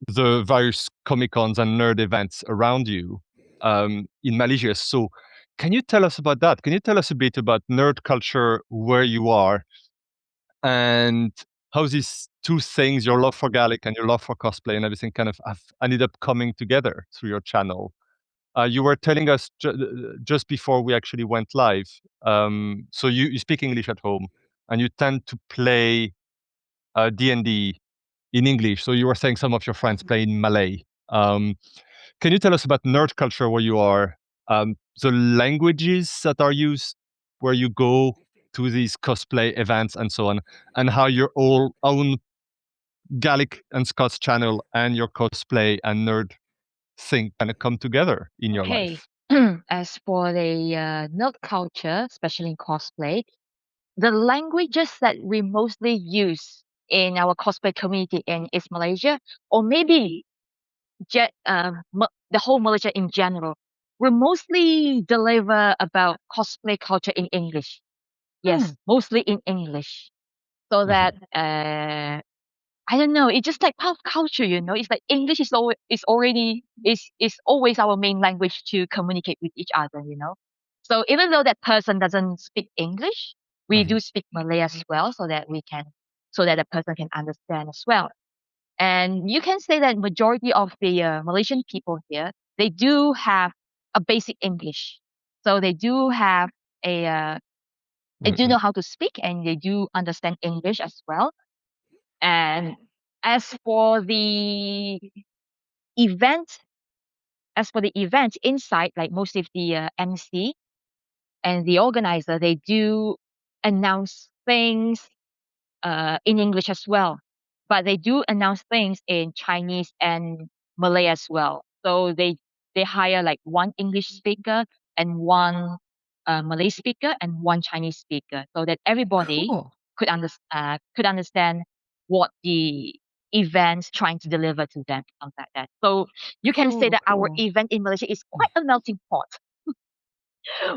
the various Comic Cons and nerd events around you in Malaysia. So can you tell us about that? Can you tell us a bit about nerd culture where you are, and how these two things, your love for Gaelic and your love for cosplay and everything, kind of have ended up coming together through your channel? You were telling us just before we actually went live. So you speak English at home, and you tend to play D&D in English. So you were saying some of your friends play in Malay. Can you tell us about nerd culture where you are, the languages that are used where you go to these cosplay events and so on, and how your own Gaelic and Scots channel and your cosplay and nerd thing kind of come together in your Okay. life? As for the nerd culture, especially in cosplay, the languages that we mostly use in our cosplay community in is Malaysia, or maybe the whole Malaysia in general. We mostly deliver about cosplay culture in English. Yes, mostly in English. So that I don't know, it's just like pop culture, It's like English is always our main language to communicate with each other. So even though that person doesn't speak English, we do speak Malay as well, so that the person can understand as well. And you can say that majority of the Malaysian people here, they do have a basic English, so they do have they do know how to speak, and they do understand English as well. And as for the event, inside, like most of the MC and the organizer, they do announce things in English as well, but they do announce things in Chinese and Malay as well. So they hire like one English speaker and one Malay speaker and one Chinese speaker, so that everybody Cool. could understand what the event's trying to deliver to them, something like that. So you can say that our Cool. event in Malaysia is quite a melting pot.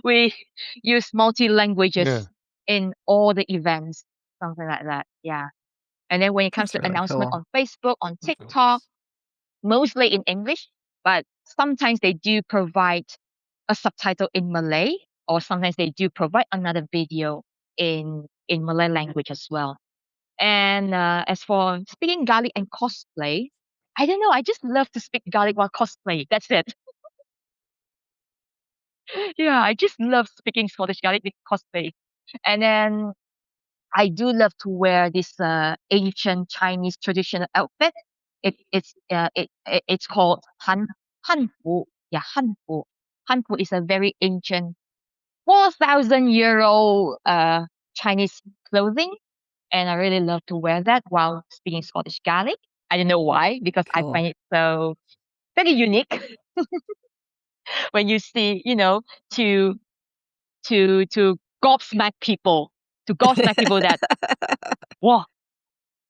We use multi languages in all the events, something like that. Yeah. And then when it comes That's to really announcement cool. on Facebook, on TikTok, mostly in English, but sometimes they do provide a subtitle in Malay, or sometimes they do provide another video in Malay language as well. And as for speaking Gaelic and cosplay, I don't know. I just love to speak Gaelic while cosplay. That's it. Yeah, I just love speaking Scottish Gaelic with cosplay. And then I do love to wear this ancient Chinese traditional outfit. It's called hanfu. Yeah, hanfu. Hanfu is a very ancient 4,000-year-old Chinese clothing, and I really love to wear that while speaking Scottish Gaelic. I don't know why, because I Cool. find it so very unique when you see, to gobsmack people, that wow,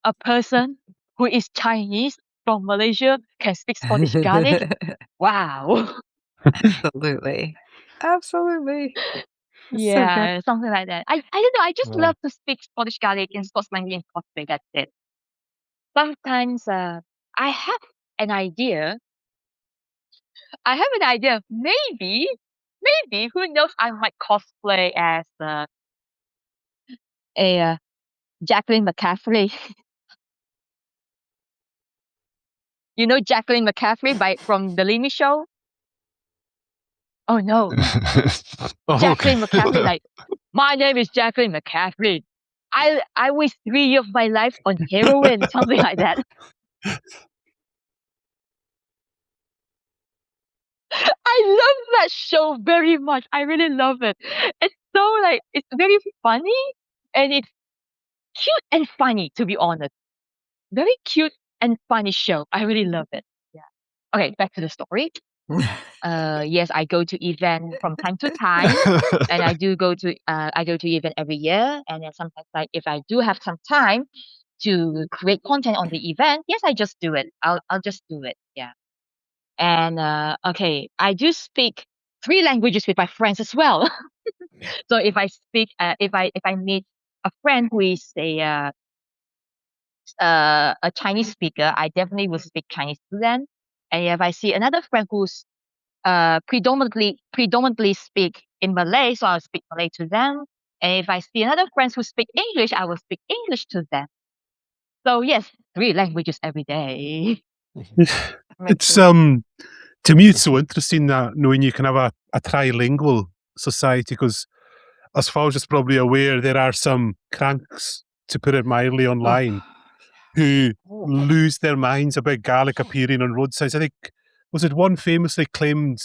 a person who is Chinese from Malaysia can speak Scottish Gaelic. Wow. Absolutely. Absolutely. It's so good. Yeah, something like that. I don't know. I just Wow. love to speak Scottish Gaelic and Scots language and cosplay. That's it. Sometimes I have an idea. I have an idea. Maybe who knows? I might cosplay as a Jacqueline McCaffrey. You know Jacqueline McCaffrey from the Lemmy Show? Oh no, Oh, okay. Jacqueline McCaffrey. Like, my name is Jacqueline McCaffrey. I waste 3 years of my life on heroin, something like that. I love that show very much. I really love it. It's so it's very funny and it's cute and funny, to be honest. Very cute and funny show. I really love it. Yeah. Okay, back to the story. Yes, I go to event from time to time, and I go to event every year, and then sometimes if I do have some time to create content on the event, yes, I just do it. I'll just do it. Yeah. And okay, I do speak 3 languages with my friends as well. So if I meet a friend who is a Chinese speaker, I definitely will speak Chinese to them. And if I see another friend who's predominantly speak in Malay, so I'll speak Malay to them. And if I see another friend who speak English, I will speak English to them. So yes, 3 languages every day. It's to me it's so interesting that knowing you can have a trilingual society, because as far as is probably aware, there are some cranks, to put it mildly, online who Oh. lose their minds about Gaelic appearing on roadsides. I think, was it one famously claimed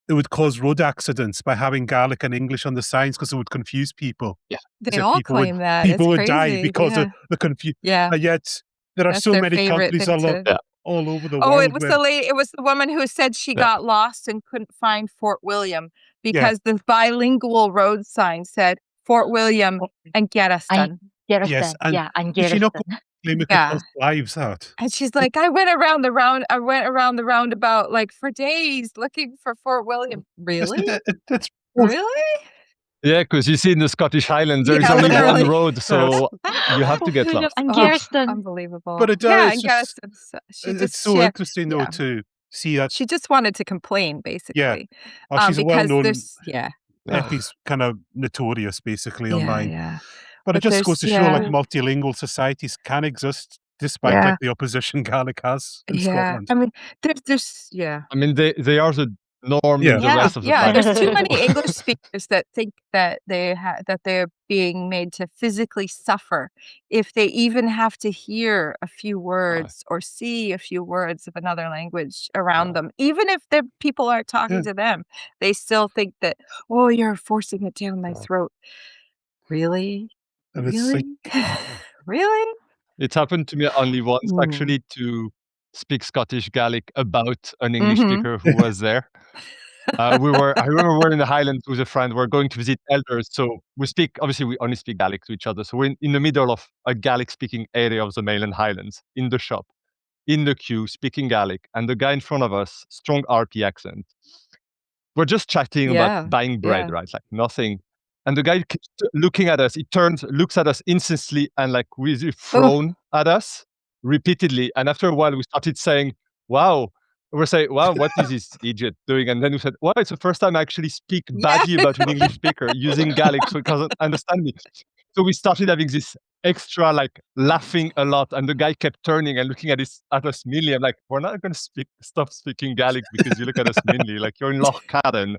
it would cause road accidents by having Gaelic and English on the signs because it would confuse people. Yeah. They So all claim that. It's people would die crazy. because Yeah. of the confusion. Yeah. And yet there are That's so their many favorite countries thing to Yeah. all over the Oh, world it was where it was the woman who said she Yeah. got lost and couldn't find Fort William because the bilingual road sign said Fort William and Geddesdon. yes, and Yeah, and is she not Geddesdon. claiming Yeah. people's lives out? And she's like, I went around the roundabout like for days looking for Fort William. Really? It's Really? Yeah, because you see in the Scottish Highlands, there is Yeah, only literally. one road, so you have to get lost. And Oh, Geddesdon. unbelievable. But it Yeah, does. and Just, Geddesdon. She it's just so interesting though yeah. to see that. She just wanted to complain, basically. Oh, she's a Because well-known. there's yeah. Effie's kind of notorious, basically, online. Yeah. But it But just goes to show, like, yeah. multilingual societies can exist despite Yeah. like the opposition Gaelic has in Scotland. I mean, there's yeah. I mean, they are the norm Yeah. in the rest of the Yeah, planet. there's too many English speakers that think that that they're being made to physically suffer if they even have to hear a few words or see a few words of another language around them. Even if the people aren't talking to them, they still think that, oh, you're forcing it down my throat. Really? And it's like, Really? It happened to me only once, Mm. actually, to speak Scottish Gaelic about an English Mhm. speaker who was there. I remember we're in the Highlands with a friend. We're going to visit elders, so obviously we only speak Gaelic to each other. So we're in the middle of a Gaelic-speaking area of the mainland Highlands, in the shop, in the queue, speaking Gaelic, and the guy in front of us, strong RP accent. We're just chatting about buying bread, right? Like nothing. And the guy keeps looking at us. He turns, looks at us instantly, and like really thrown at us repeatedly. And after a while, we started saying, "Wow." We're saying, "Wow, what is this idiot doing?" And then we said, "Wow, it's the first time I actually speak badly about an English speaker using Gaelic, so he doesn't understand me." So we started having this extra like laughing a lot, and the guy kept turning and looking at us meanly. I'm like, we're not going to stop speaking Gaelic because you look at us meanly. Like, you're in Lochcarron.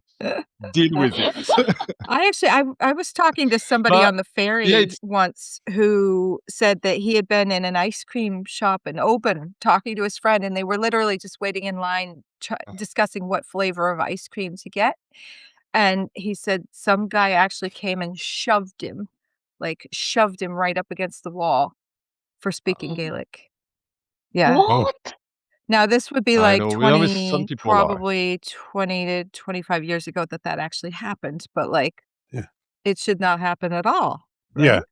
Deal with it. I was talking to somebody But on the yeah, ferry it's once who said that he had been in an ice cream shop in Oban talking to his friend, and they were literally just waiting in line discussing what flavor of ice cream to get. And he said some guy actually came and shoved him right up against the wall for speaking Gaelic. Yeah. Oh, What? Now this would be I like know. We know with some people are. probably 20 to 25 years ago that actually happened, but, like, Yeah. it should not happen at all, yeah. right?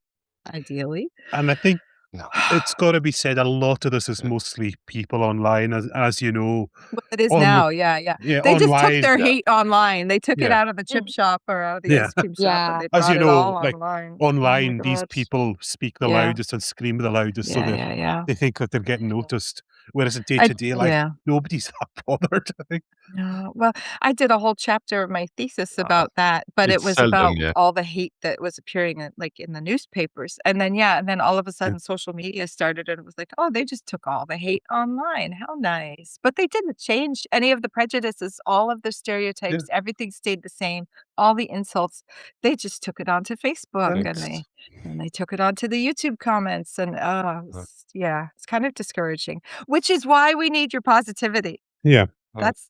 Ideally. And I think No. it's got to be said, a lot of this is Yeah. mostly people online, as you know. Well, it is On now, yeah. Yeah, They just took online. their Yeah. hate online. They took it Yeah, out of the chip Mm. shop or out of the yeah. ice cream shop, and Yeah. they As brought you it all know, like online. Oh my online, these god. people speak the Yeah. loudest and scream the loudest, so Yeah. they think that they're getting noticed. Whereas in I day-to-day life, yeah. nobody's that bothered, I think. No, well, I did a whole chapter of my thesis Uh, about that, but it it's was seldom, about yeah. all the hate that was appearing in the newspapers. And then all of a Yeah. sudden social media started and it was like, "Oh, they just took all the hate online. How nice." But they didn't change any of the prejudices, all of the Yeah. stereotypes, everything stayed the same, all the insults. They just took it onto Facebook And and it's they took it onto the YouTube comments and it's kind of discouraging, which is why we need your positivity. yeah.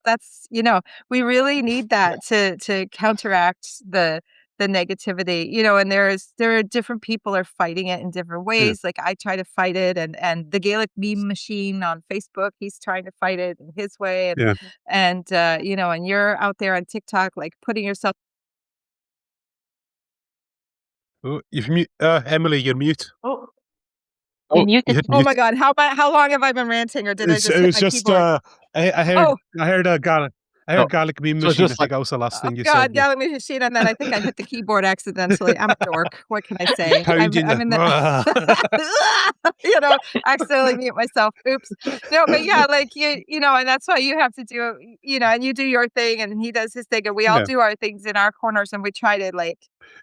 That's we really need that to counteract the negativity, and there are different people are fighting it in different Yeah. ways. Like I try to fight it and the Gaelic meme machine on Facebook, he's trying to fight it in his way Yeah. and and you're out there on TikTok like putting yourself. Oh, Emily, you're mute. Oh, You Oh, you muted. hit oh my mute. god, how long have I been ranting or did I It just hit was my just keyboard? I heard a Gaelic No. Gaelic meme So it's machine. I just think like that was the last Oh thing you god, said there. yelling machine, and then I think I hit the keyboard accidentally. I'm a dork. What can I say? Pounding I'm in the accidentally mute myself. Oops. No, but yeah, like and that's why you have to do, and you do your thing and he does his thing and we all Yeah. do our things in our corners and we try to like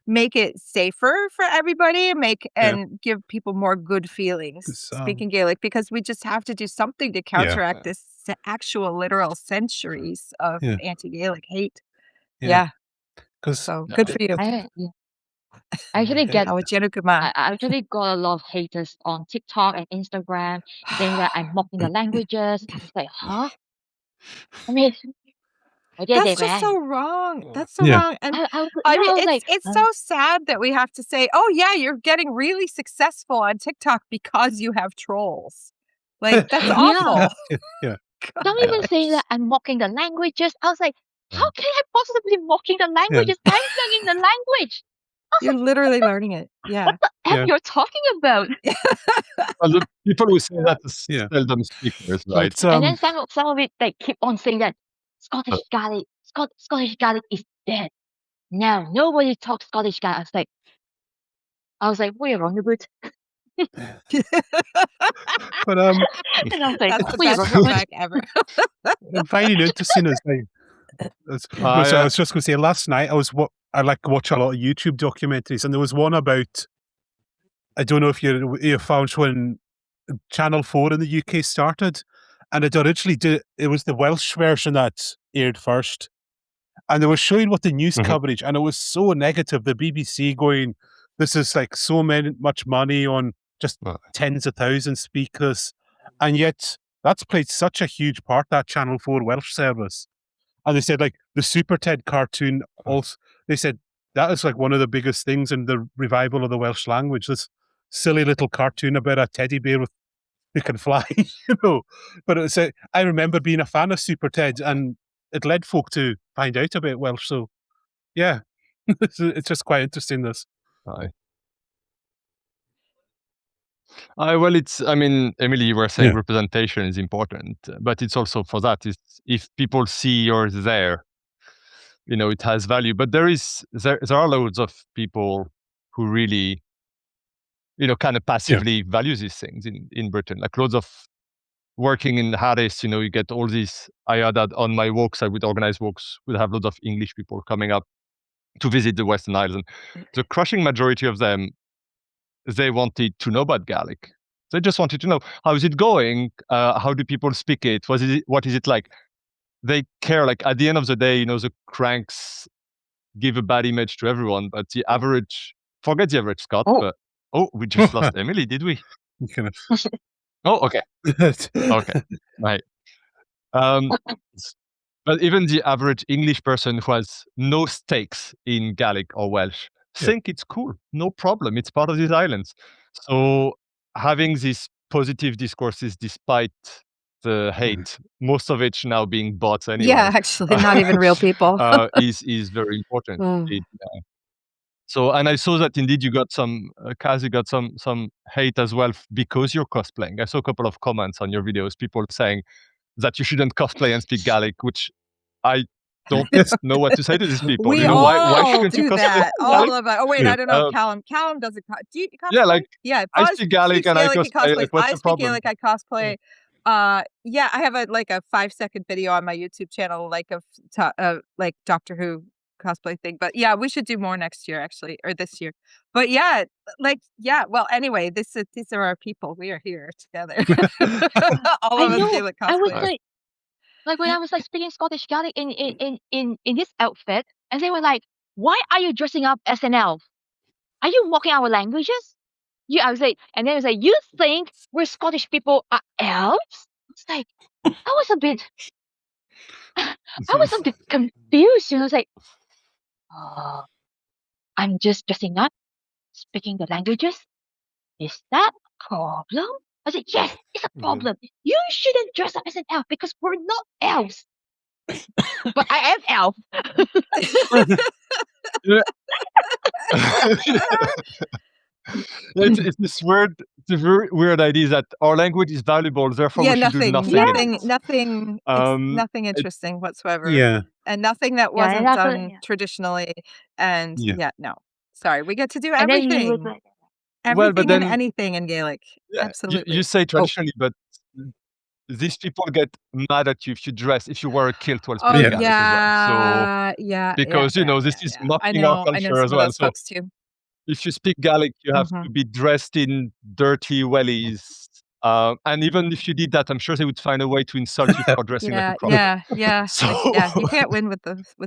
make it safer for everybody and Yeah. give people more good feelings It's, speaking Gaelic because we just have to do something to Yeah. counteract this actual literal centuries of Yeah. anti-Gaelic hate. Yeah. Yeah. 'Cause So good for you. I actually Yeah. get I I actually got a lot of haters on TikTok and Instagram saying that I'm mocking the languages. I was like, huh? I mean, I did That's it, just man. so wrong. That's so Yeah. wrong. And I was, I yeah, mean, I was like, it's so sad that we have to say, "Oh yeah, you're getting really successful on TikTok because you have trolls." Like that's yeah. awful. Yeah. Some Yeah. even saying that I'm mocking the languages. I was like, how can I possibly mocking the Yeah. languages? I'm learning the language. I was You're like, literally learning it. Yeah. what the F Yeah. you're talking about? Well, the people who say that is Yeah. seldom speakers, But right? And then some of it they keep on saying that Uh, Scottish Gaelic is dead. No, nobody talks Scottish Gaelic. I was like, what are you wrong about? but And I was like, That's the what are you best wrong about? comeback ever. what I'm finding interesting is like no, so I yeah. was just gonna say last night I like to watch a lot of YouTube documentaries, and there was one about I don't know if you found when Channel 4 in the UK started, and it was the Welsh version that aired first. And they were showing what the news Mhm. coverage, and it was so negative. The BBC going, "This is like much money on just Right. tens of thousands speakers," and yet that's played such a huge part, that Channel 4 Welsh service. And they said like the Super Ted cartoon also. They said that is like one of the biggest things in the revival of the Welsh language. This silly little cartoon about a teddy bear who can fly, you know. But I remember being a fan of Super Ted, and it led folk to find out about Welsh. So yeah, it's just quite interesting. This, Aye. Well, I mean, Emily, you were saying Yeah. representation is important, but it's also for that. If people see you're there, it has value. But there are loads of people who really, kind of passively value these things in Britain. Like loads of working in Harris, you get all these. I had that on my walks. I would organize walks. Would have loads of English people coming up to visit the Western Isles. And the crushing majority of them they wanted to know about Gaelic. They just wanted to know, how is it going? How do people speak it? What is it like? They care, like at the end of the day, the cranks give a bad image to everyone, but the average, forget the average Scot, Oh. but we just lost Emily, did we? You kind Oh, okay. Okay. Right. But even the average English person who has no stakes in Gaelic or Welsh think it's cool. No problem. It's part of these islands. So having these positive discourses despite the hate, most of it now being bots anyway. Yeah, actually, not even real people. is very important. Mm. So, and I saw that indeed you got some, Kaz, you got some hate as well because you're cosplaying. I saw a couple of comments on your videos, people saying that you shouldn't cosplay and speak Gaelic, which I don't know what to say to these people. We why all shouldn't you do cosplay that. Gaelic? All of it. Oh wait, I don't know. Uh, Callum doesn't. Do you cosplay? Yeah, like Yeah, I Fuzz speak Gaelic speaks and I Gaelic and cosplay. cosplays. Like, what's I the speak problem? Gaelic. I cosplay. Yeah, I have a 5-second video on my YouTube channel, like Doctor Who cosplay thing. But yeah, we should do more next year, actually, or this year. But yeah, Well, anyway, these are our people. We are here together. All I of us know. Gaelic I was cosplayers. like when I was like speaking Scottish Gaelic in this outfit, and they were like, "Why are you dressing up as an elf? Are you mocking our languages?" I was like, and then it was like, "You think we're Scottish people are elves?" It's like I was a bit, I was a bit confused. I was like, "Oh, I'm just dressing up, speaking the languages. Is that a problem?" I said, "Yes, it's a problem. You shouldn't dress up as an elf because we're not elves." But I am elf. It's this very weird idea that our language is valuable, therefore we should do nothing in it. Nothing It- interesting whatsoever. Yeah. And nothing that Yeah, and wasn't after done traditionally. And Yeah. no. Sorry, we get to do and then you everything. would like, Well, but Everything and then anything in Gaelic. yeah, Absolutely. you say traditionally, but these people get mad at you if you wear a kilt while Oh speaking Yeah. Gaelic as well. So yeah. because this is I mocking our know culture as some of well. those So folks too. if you speak Gaelic, you have Mhm. to be dressed in dirty wellies. And even if you did that, I'm sure they would find a way to insult you for dressing like a crow. So You can't win with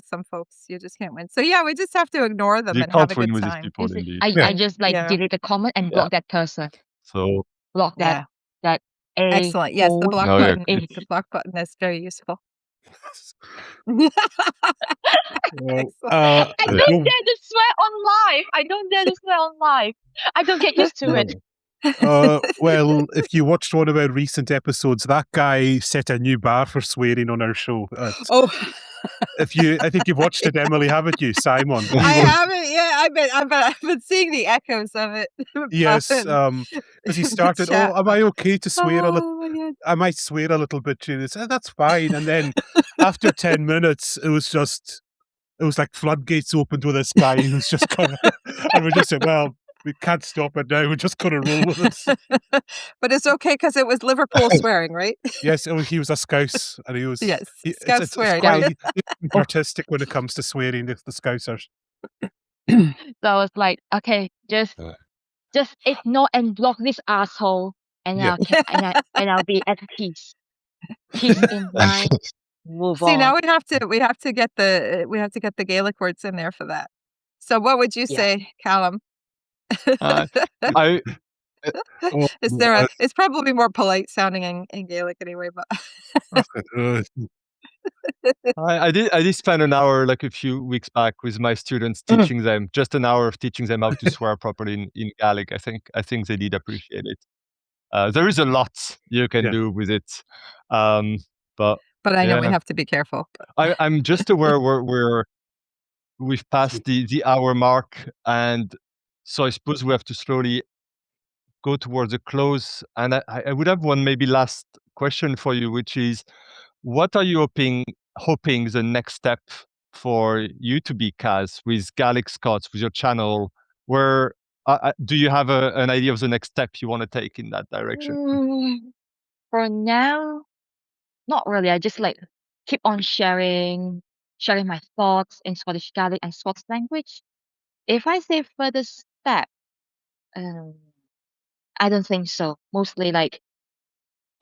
some folks. You just can't win. So yeah, we just have to ignore them you and have a can't win good with these time. people, indeed. I just like Yeah. delete the comment and Yeah. block that person. So Block Yeah. that Excellent. Yes, the a-hole. block No, yeah, button. If- The block button is very useful. Well, Excellent. I Yeah. don't dare to swear on live. I don't dare to swear on live. I don't get used to it. well, if you watched one of our recent episodes, that guy set a new bar for swearing on our show. Oh, I think you've watched it, Emily, haven't you, Simon? I haven't. Yeah, I've been seeing the echoes of it. Yes, in because he the started, chat. "Oh, am I okay to swear a little? Oh my God. I might swear a little bit." And it's, that's fine. And then after 10 minutes, it was like floodgates opened with this guy who's just gonna, and we just said, "Well, we can't stop it now. We're just gonna roll with it." But it's okay because it was Liverpool swearing, right? Yes, he was a Scouse, and he was. Yes, It's Scouse swearing. quite he's artistic when it comes to swearing. The Scousers. So I was like, okay, just Uh. ignore and block this asshole, and Yeah. I'll be at peace. Peace in mind. Move See, on. now we have to get the Gaelic words in there for that. So what would you Yeah. say, Callum? I It's probably more polite sounding in Gaelic anyway, but I did spend an hour like a few weeks back with my students teaching them, just an hour of teaching them how to swear properly in Gaelic. I think they did appreciate it. There is a lot you can Yeah. do with it, but I know we yeah. have to be careful. I'm just aware we've passed the hour mark, and so I suppose we have to slowly go towards a close. And I would have one maybe last question for you, which is, what are you hoping the next step for you to be, Kaz, with Gaelic Scots, with your channel? Where do you have an idea of the next step you want to take in that direction? For now, not really. I just like keep on sharing my thoughts in Scottish Gaelic and Scots language. If I say further step, I don't think so. Mostly like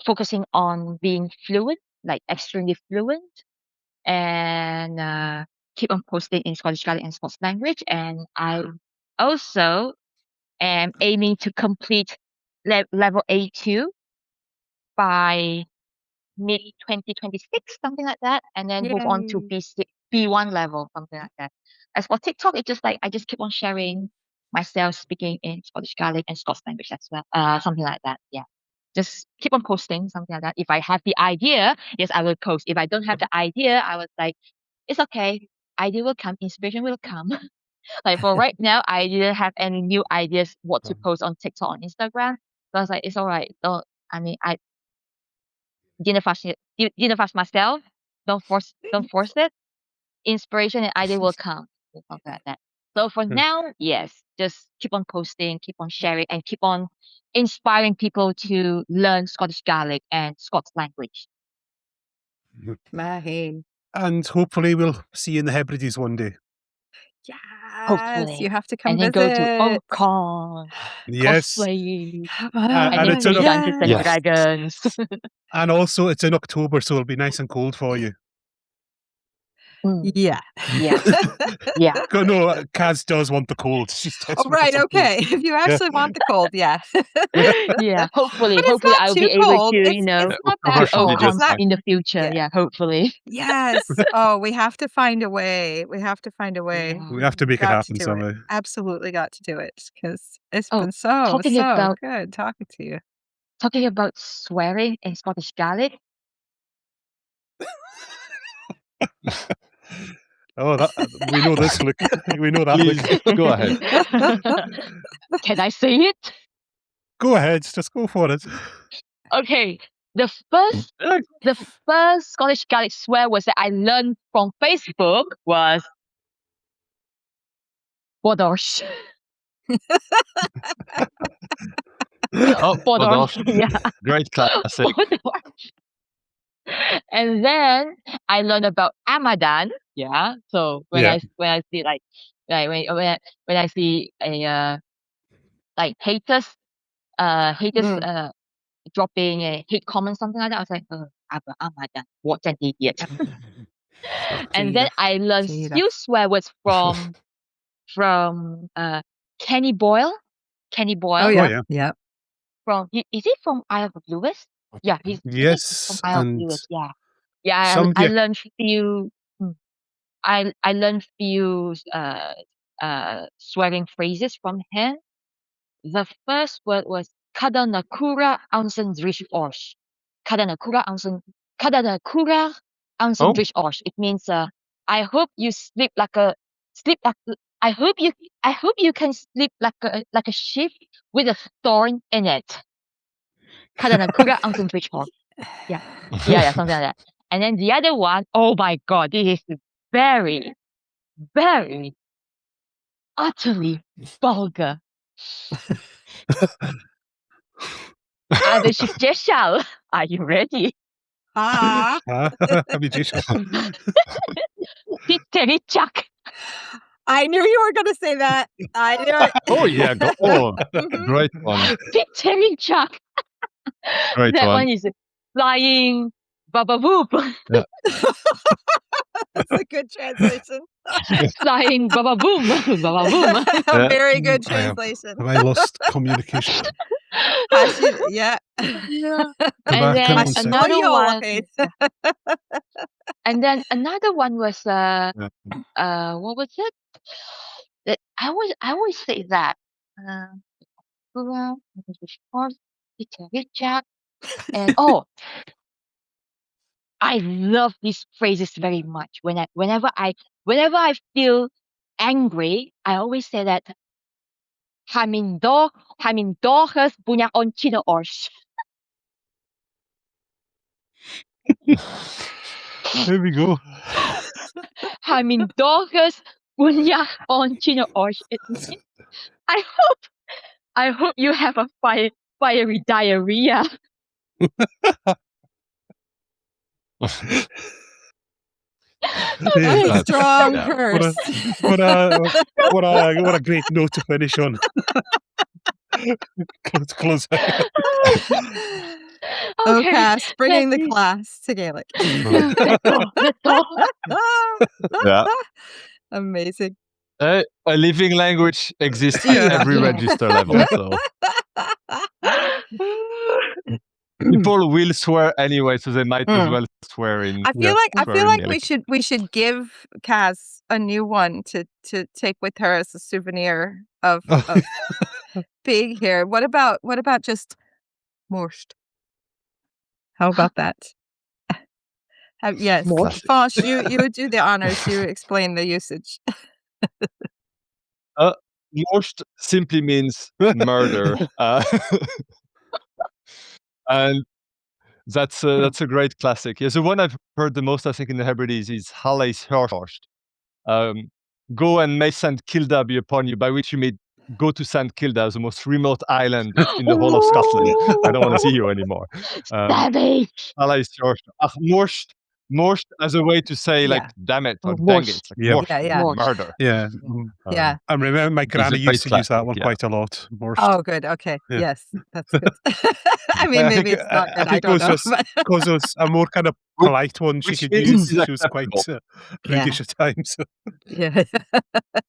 focusing on being fluent, like extremely fluent, and keep on posting in Scottish Gaelic and Scots language. And I also am aiming to complete level A2 by mid 2026, something like that, and then move on to Yay. B1 level, something like that. As for TikTok, it's just like I just keep on sharing myself speaking in Scottish Gaelic and Scots language as well. Something like that. Yeah. Just keep on posting, something like that. If I have the idea, yes, I will post. If I don't have the idea, I was like, it's okay. Idea will come, inspiration will come. Like for right now, I didn't have any new ideas what to post on TikTok or Instagram. So I was like, it's all right. Don't I mean I didn't fast myself. Don't force it. Inspiration and idea will come. Something like that. So for now, yes, just keep on posting, keep on sharing, and keep on inspiring people to learn Scottish Gaelic and Scots language. Mahane. And hopefully we'll see you in the Hebrides one day. Yes, Hopefully. you have to come And then visit. go to Con, Yes. cosplay, and and then it's in play Dungeons and Yes. Dragons. And also it's in October, so it'll be nice and cold for you. Yeah. Yeah. Yeah. No, Kaz does want the cold. She's Oh, desperate for right. some Okay. If you actually want the cold, yeah. Yeah. Hopefully But it's not I'll too be able cold. to, It's not that October should be cold. It's just Ocon not. fine. in the future. Yeah. Yeah, hopefully. Yes. Oh, we have to find a way. We have to find a way. Yeah. We have to make it Got to happen do it. somehow. Absolutely got to do it because it's Oh, been so talking about good talking to you. talking about swearing in Scottish Gaelic. Oh, that we know this look. We know that Please look. go ahead. Can I say it? Go ahead, just go for it. Okay. The first Scottish Gaelic swear was that I learned from Facebook was Bodosh. Oh, Bodosh. Bodosh. Yeah. Great classic. Bodosh. And then I learned about Amadan. Yeah. So when Yeah. I see like when I see a like haters dropping a hate comment, something like that, I was like, Amadan, what an idiot. And then I learned few swear words from Kenny Boyle. Kenny Boyle. Oh, Oh yeah. yeah. Yeah. Is he from Isle of Lewis? Yeah, he's from Yes, Isle of and Lewis. Yeah. Yeah, I somebody learned few I learned few swearing phrases from him. The first word was Kadanakura Ansen Drish Orsh. Kadanakura Ansen Oh, Drish Orsh. It means I hope you sleep like I hope you can sleep like a ship with a thorn in it. Kadanakura Ansen Drish Orsh. Yeah. Yeah, something like that. And then the other one, oh my god, this is very, very utterly vulgar. Are you ready? Ah. I mean, Jesus. Pitterichak. I knew you were going to say that. I knew it. oh yeah. Oh, Mhm. great one. Pitterichak. Great That one. one is flying baba whoop. That's a good translation. Flying baba boom. Baba boom. Yeah. Very good I am. translation. Have I lost communication? Yeah. Yeah. Come And back then in 1 second. another Yo, one. okay. And then another one was Yeah. what was it? That I always say that. Pitterichak. And I love these phrases very much. Whenever I feel angry, I always say that Hamin doches punya on chino ors. There we go. Hamin doches punya on chino ors. It means I hope you have a fiery diarrhea. That's a strong Yeah. curse. What a great note to finish on. Close. Oh, Okay, Cass, bringing the let's see. class to Gaelic. Let's go. Let's go. Yeah. Amazing. A living language exists at Yeah. every Yeah. register level, so people will swear anyway, so they might as well swear in I feel swear in like Gaelic. we should give Cass a new one to take with her as a souvenir of being here. What about just morsht? How about that? Yes, Morsht? Fosh, you do the honors. You explain the usage. Morsht simply means murder, and that's a great classic. Yeah, the one I've heard the most, I think, in the Hebrides is Halle's Hershorsht. Go and may St Kilda be upon you, by which you mean go to St Kilda, the most remote island in the whole of Scotland. I don't want to see you anymore. Savage. Halle's Hershorsht. Morsht as a way to say like Yeah. damn it or Oh, dang it. morsht. It's like Yeah. morsht, Yeah, yeah. Morsht. murder. Yeah. Yeah. I remember my It's a granny great used to use that classic, one yeah. quite a lot. Borscht. Oh, good. Okay. Yeah. Yes, that's good. I mean, I maybe think it's not I good. I think it don't was know. just but- because it was a more kind of Which- polite one she which could means use. it is She was quite acceptable. prudish at times. Yeah.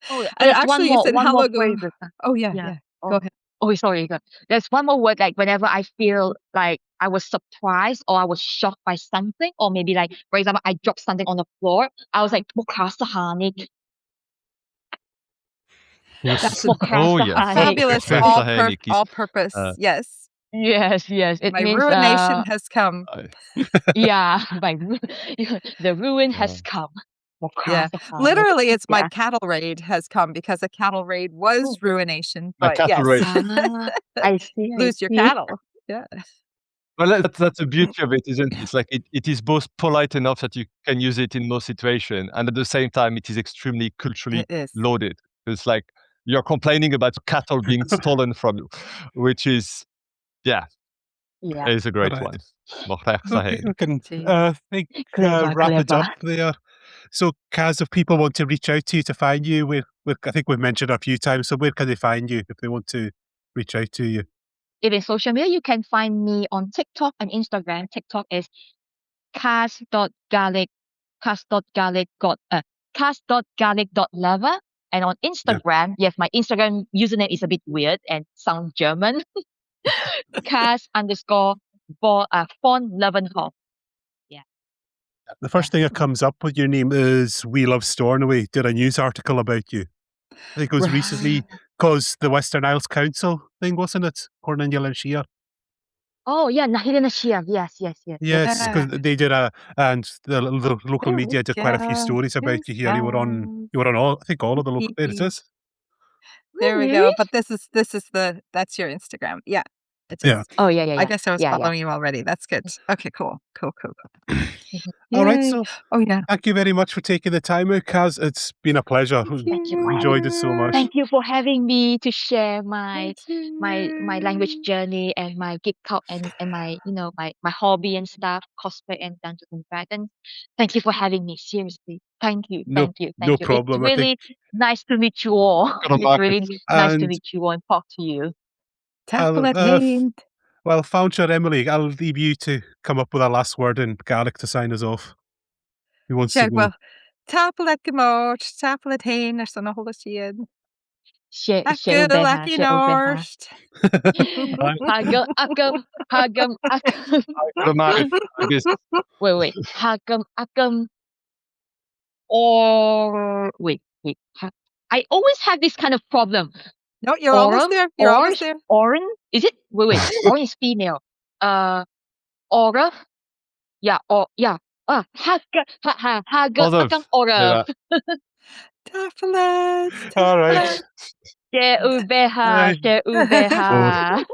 Oh, And there's actually, you said one more halago. phrase. Oh, yeah, Yeah. yeah. Oh, Go ahead. oh, sorry. There's one more word, like whenever I feel like I was surprised or I was shocked by something, or maybe like, for example, I dropped something on the floor. I was like, "Mokrasahanik." That's Oh yeah, Mokrasahanik. fabulous, Mokrasahanik is, all-purpose. Yes. Yes, yes. It My means ruination has come. yeah, the ruin Yeah. has come. Yeah. Mokrasahanik. Literally, it's my Yeah. cattle raid has come because a cattle raid was ruination. A But cattle yes, raid. Ah, I see. I lose your see. cattle. Yeah. Well, that's the beauty of it, isn't it? It's like it is both polite enough that you can use it in most situations, and at the same time, it is extremely culturally It is. loaded. It's like you're complaining about cattle being stolen from you, which is, yeah, Yeah. is a great Alright. one. Okay, Mokrasahanik. we can Gee. Clever, wrap it clever. up there. So, Kaz, if people want to reach out to you to find you, I think we've mentioned a few times. So, where can they find you if they want to reach out to you? If it's social media, you can find me on TikTok and Instagram. TikTok is cas.garlic, cas.garlic.lever. And on Instagram, yes, my Instagram username is a bit weird and sounds German. Cas_von Levenhoff. The first thing that comes up with your name is We Love Stornoway did a news article about you. I think it was recently because the Western Isles Council thing, wasn't it? Cornelian and Shia. Oh, yeah, Nahilina Shia. Yes. Yes, because they did and the local There media we did quite a few go. stories about There's you here. You were on all, I think all of the local. There it is. There we Really? go. But this is that's your Instagram. Yeah. It is. Yeah. Oh, yeah. I guess I was Yeah. following you already. That's good. Okay, cool. All right, Yay. so Oh, yeah. thank you very much for taking the time out, Kaz. It's been a pleasure. Thank you. Enjoyed it so much. Thank you for having me to share my My language journey and my geek out and my my hobby and stuff, cosplay and Dungeons and Dragons. Thank you for having me. Seriously, thank you. No problem. It's I think, really nice to meet you all. Gonna It's mark really it. nice to and meet you all and talk to you. I'll, Tablet hand. well, Founder Emily, I'll leave you to come up with a last word in Gaelic to sign us off. Who wants to Check go? well. Tablet gemort, tablet hain or son of Holistian. Share Akul ubeha, lucky share ubeha. norst. Hagum. Gonna mark it like this. Wait. Hagum. Or wait. I always have this kind of problem. No, you're almost there. You're almost there. Oran? Is it? Wait. Oran is female. Aura? Yeah. Other. Akang aura. Tablets. All right. Share ubeha. Right.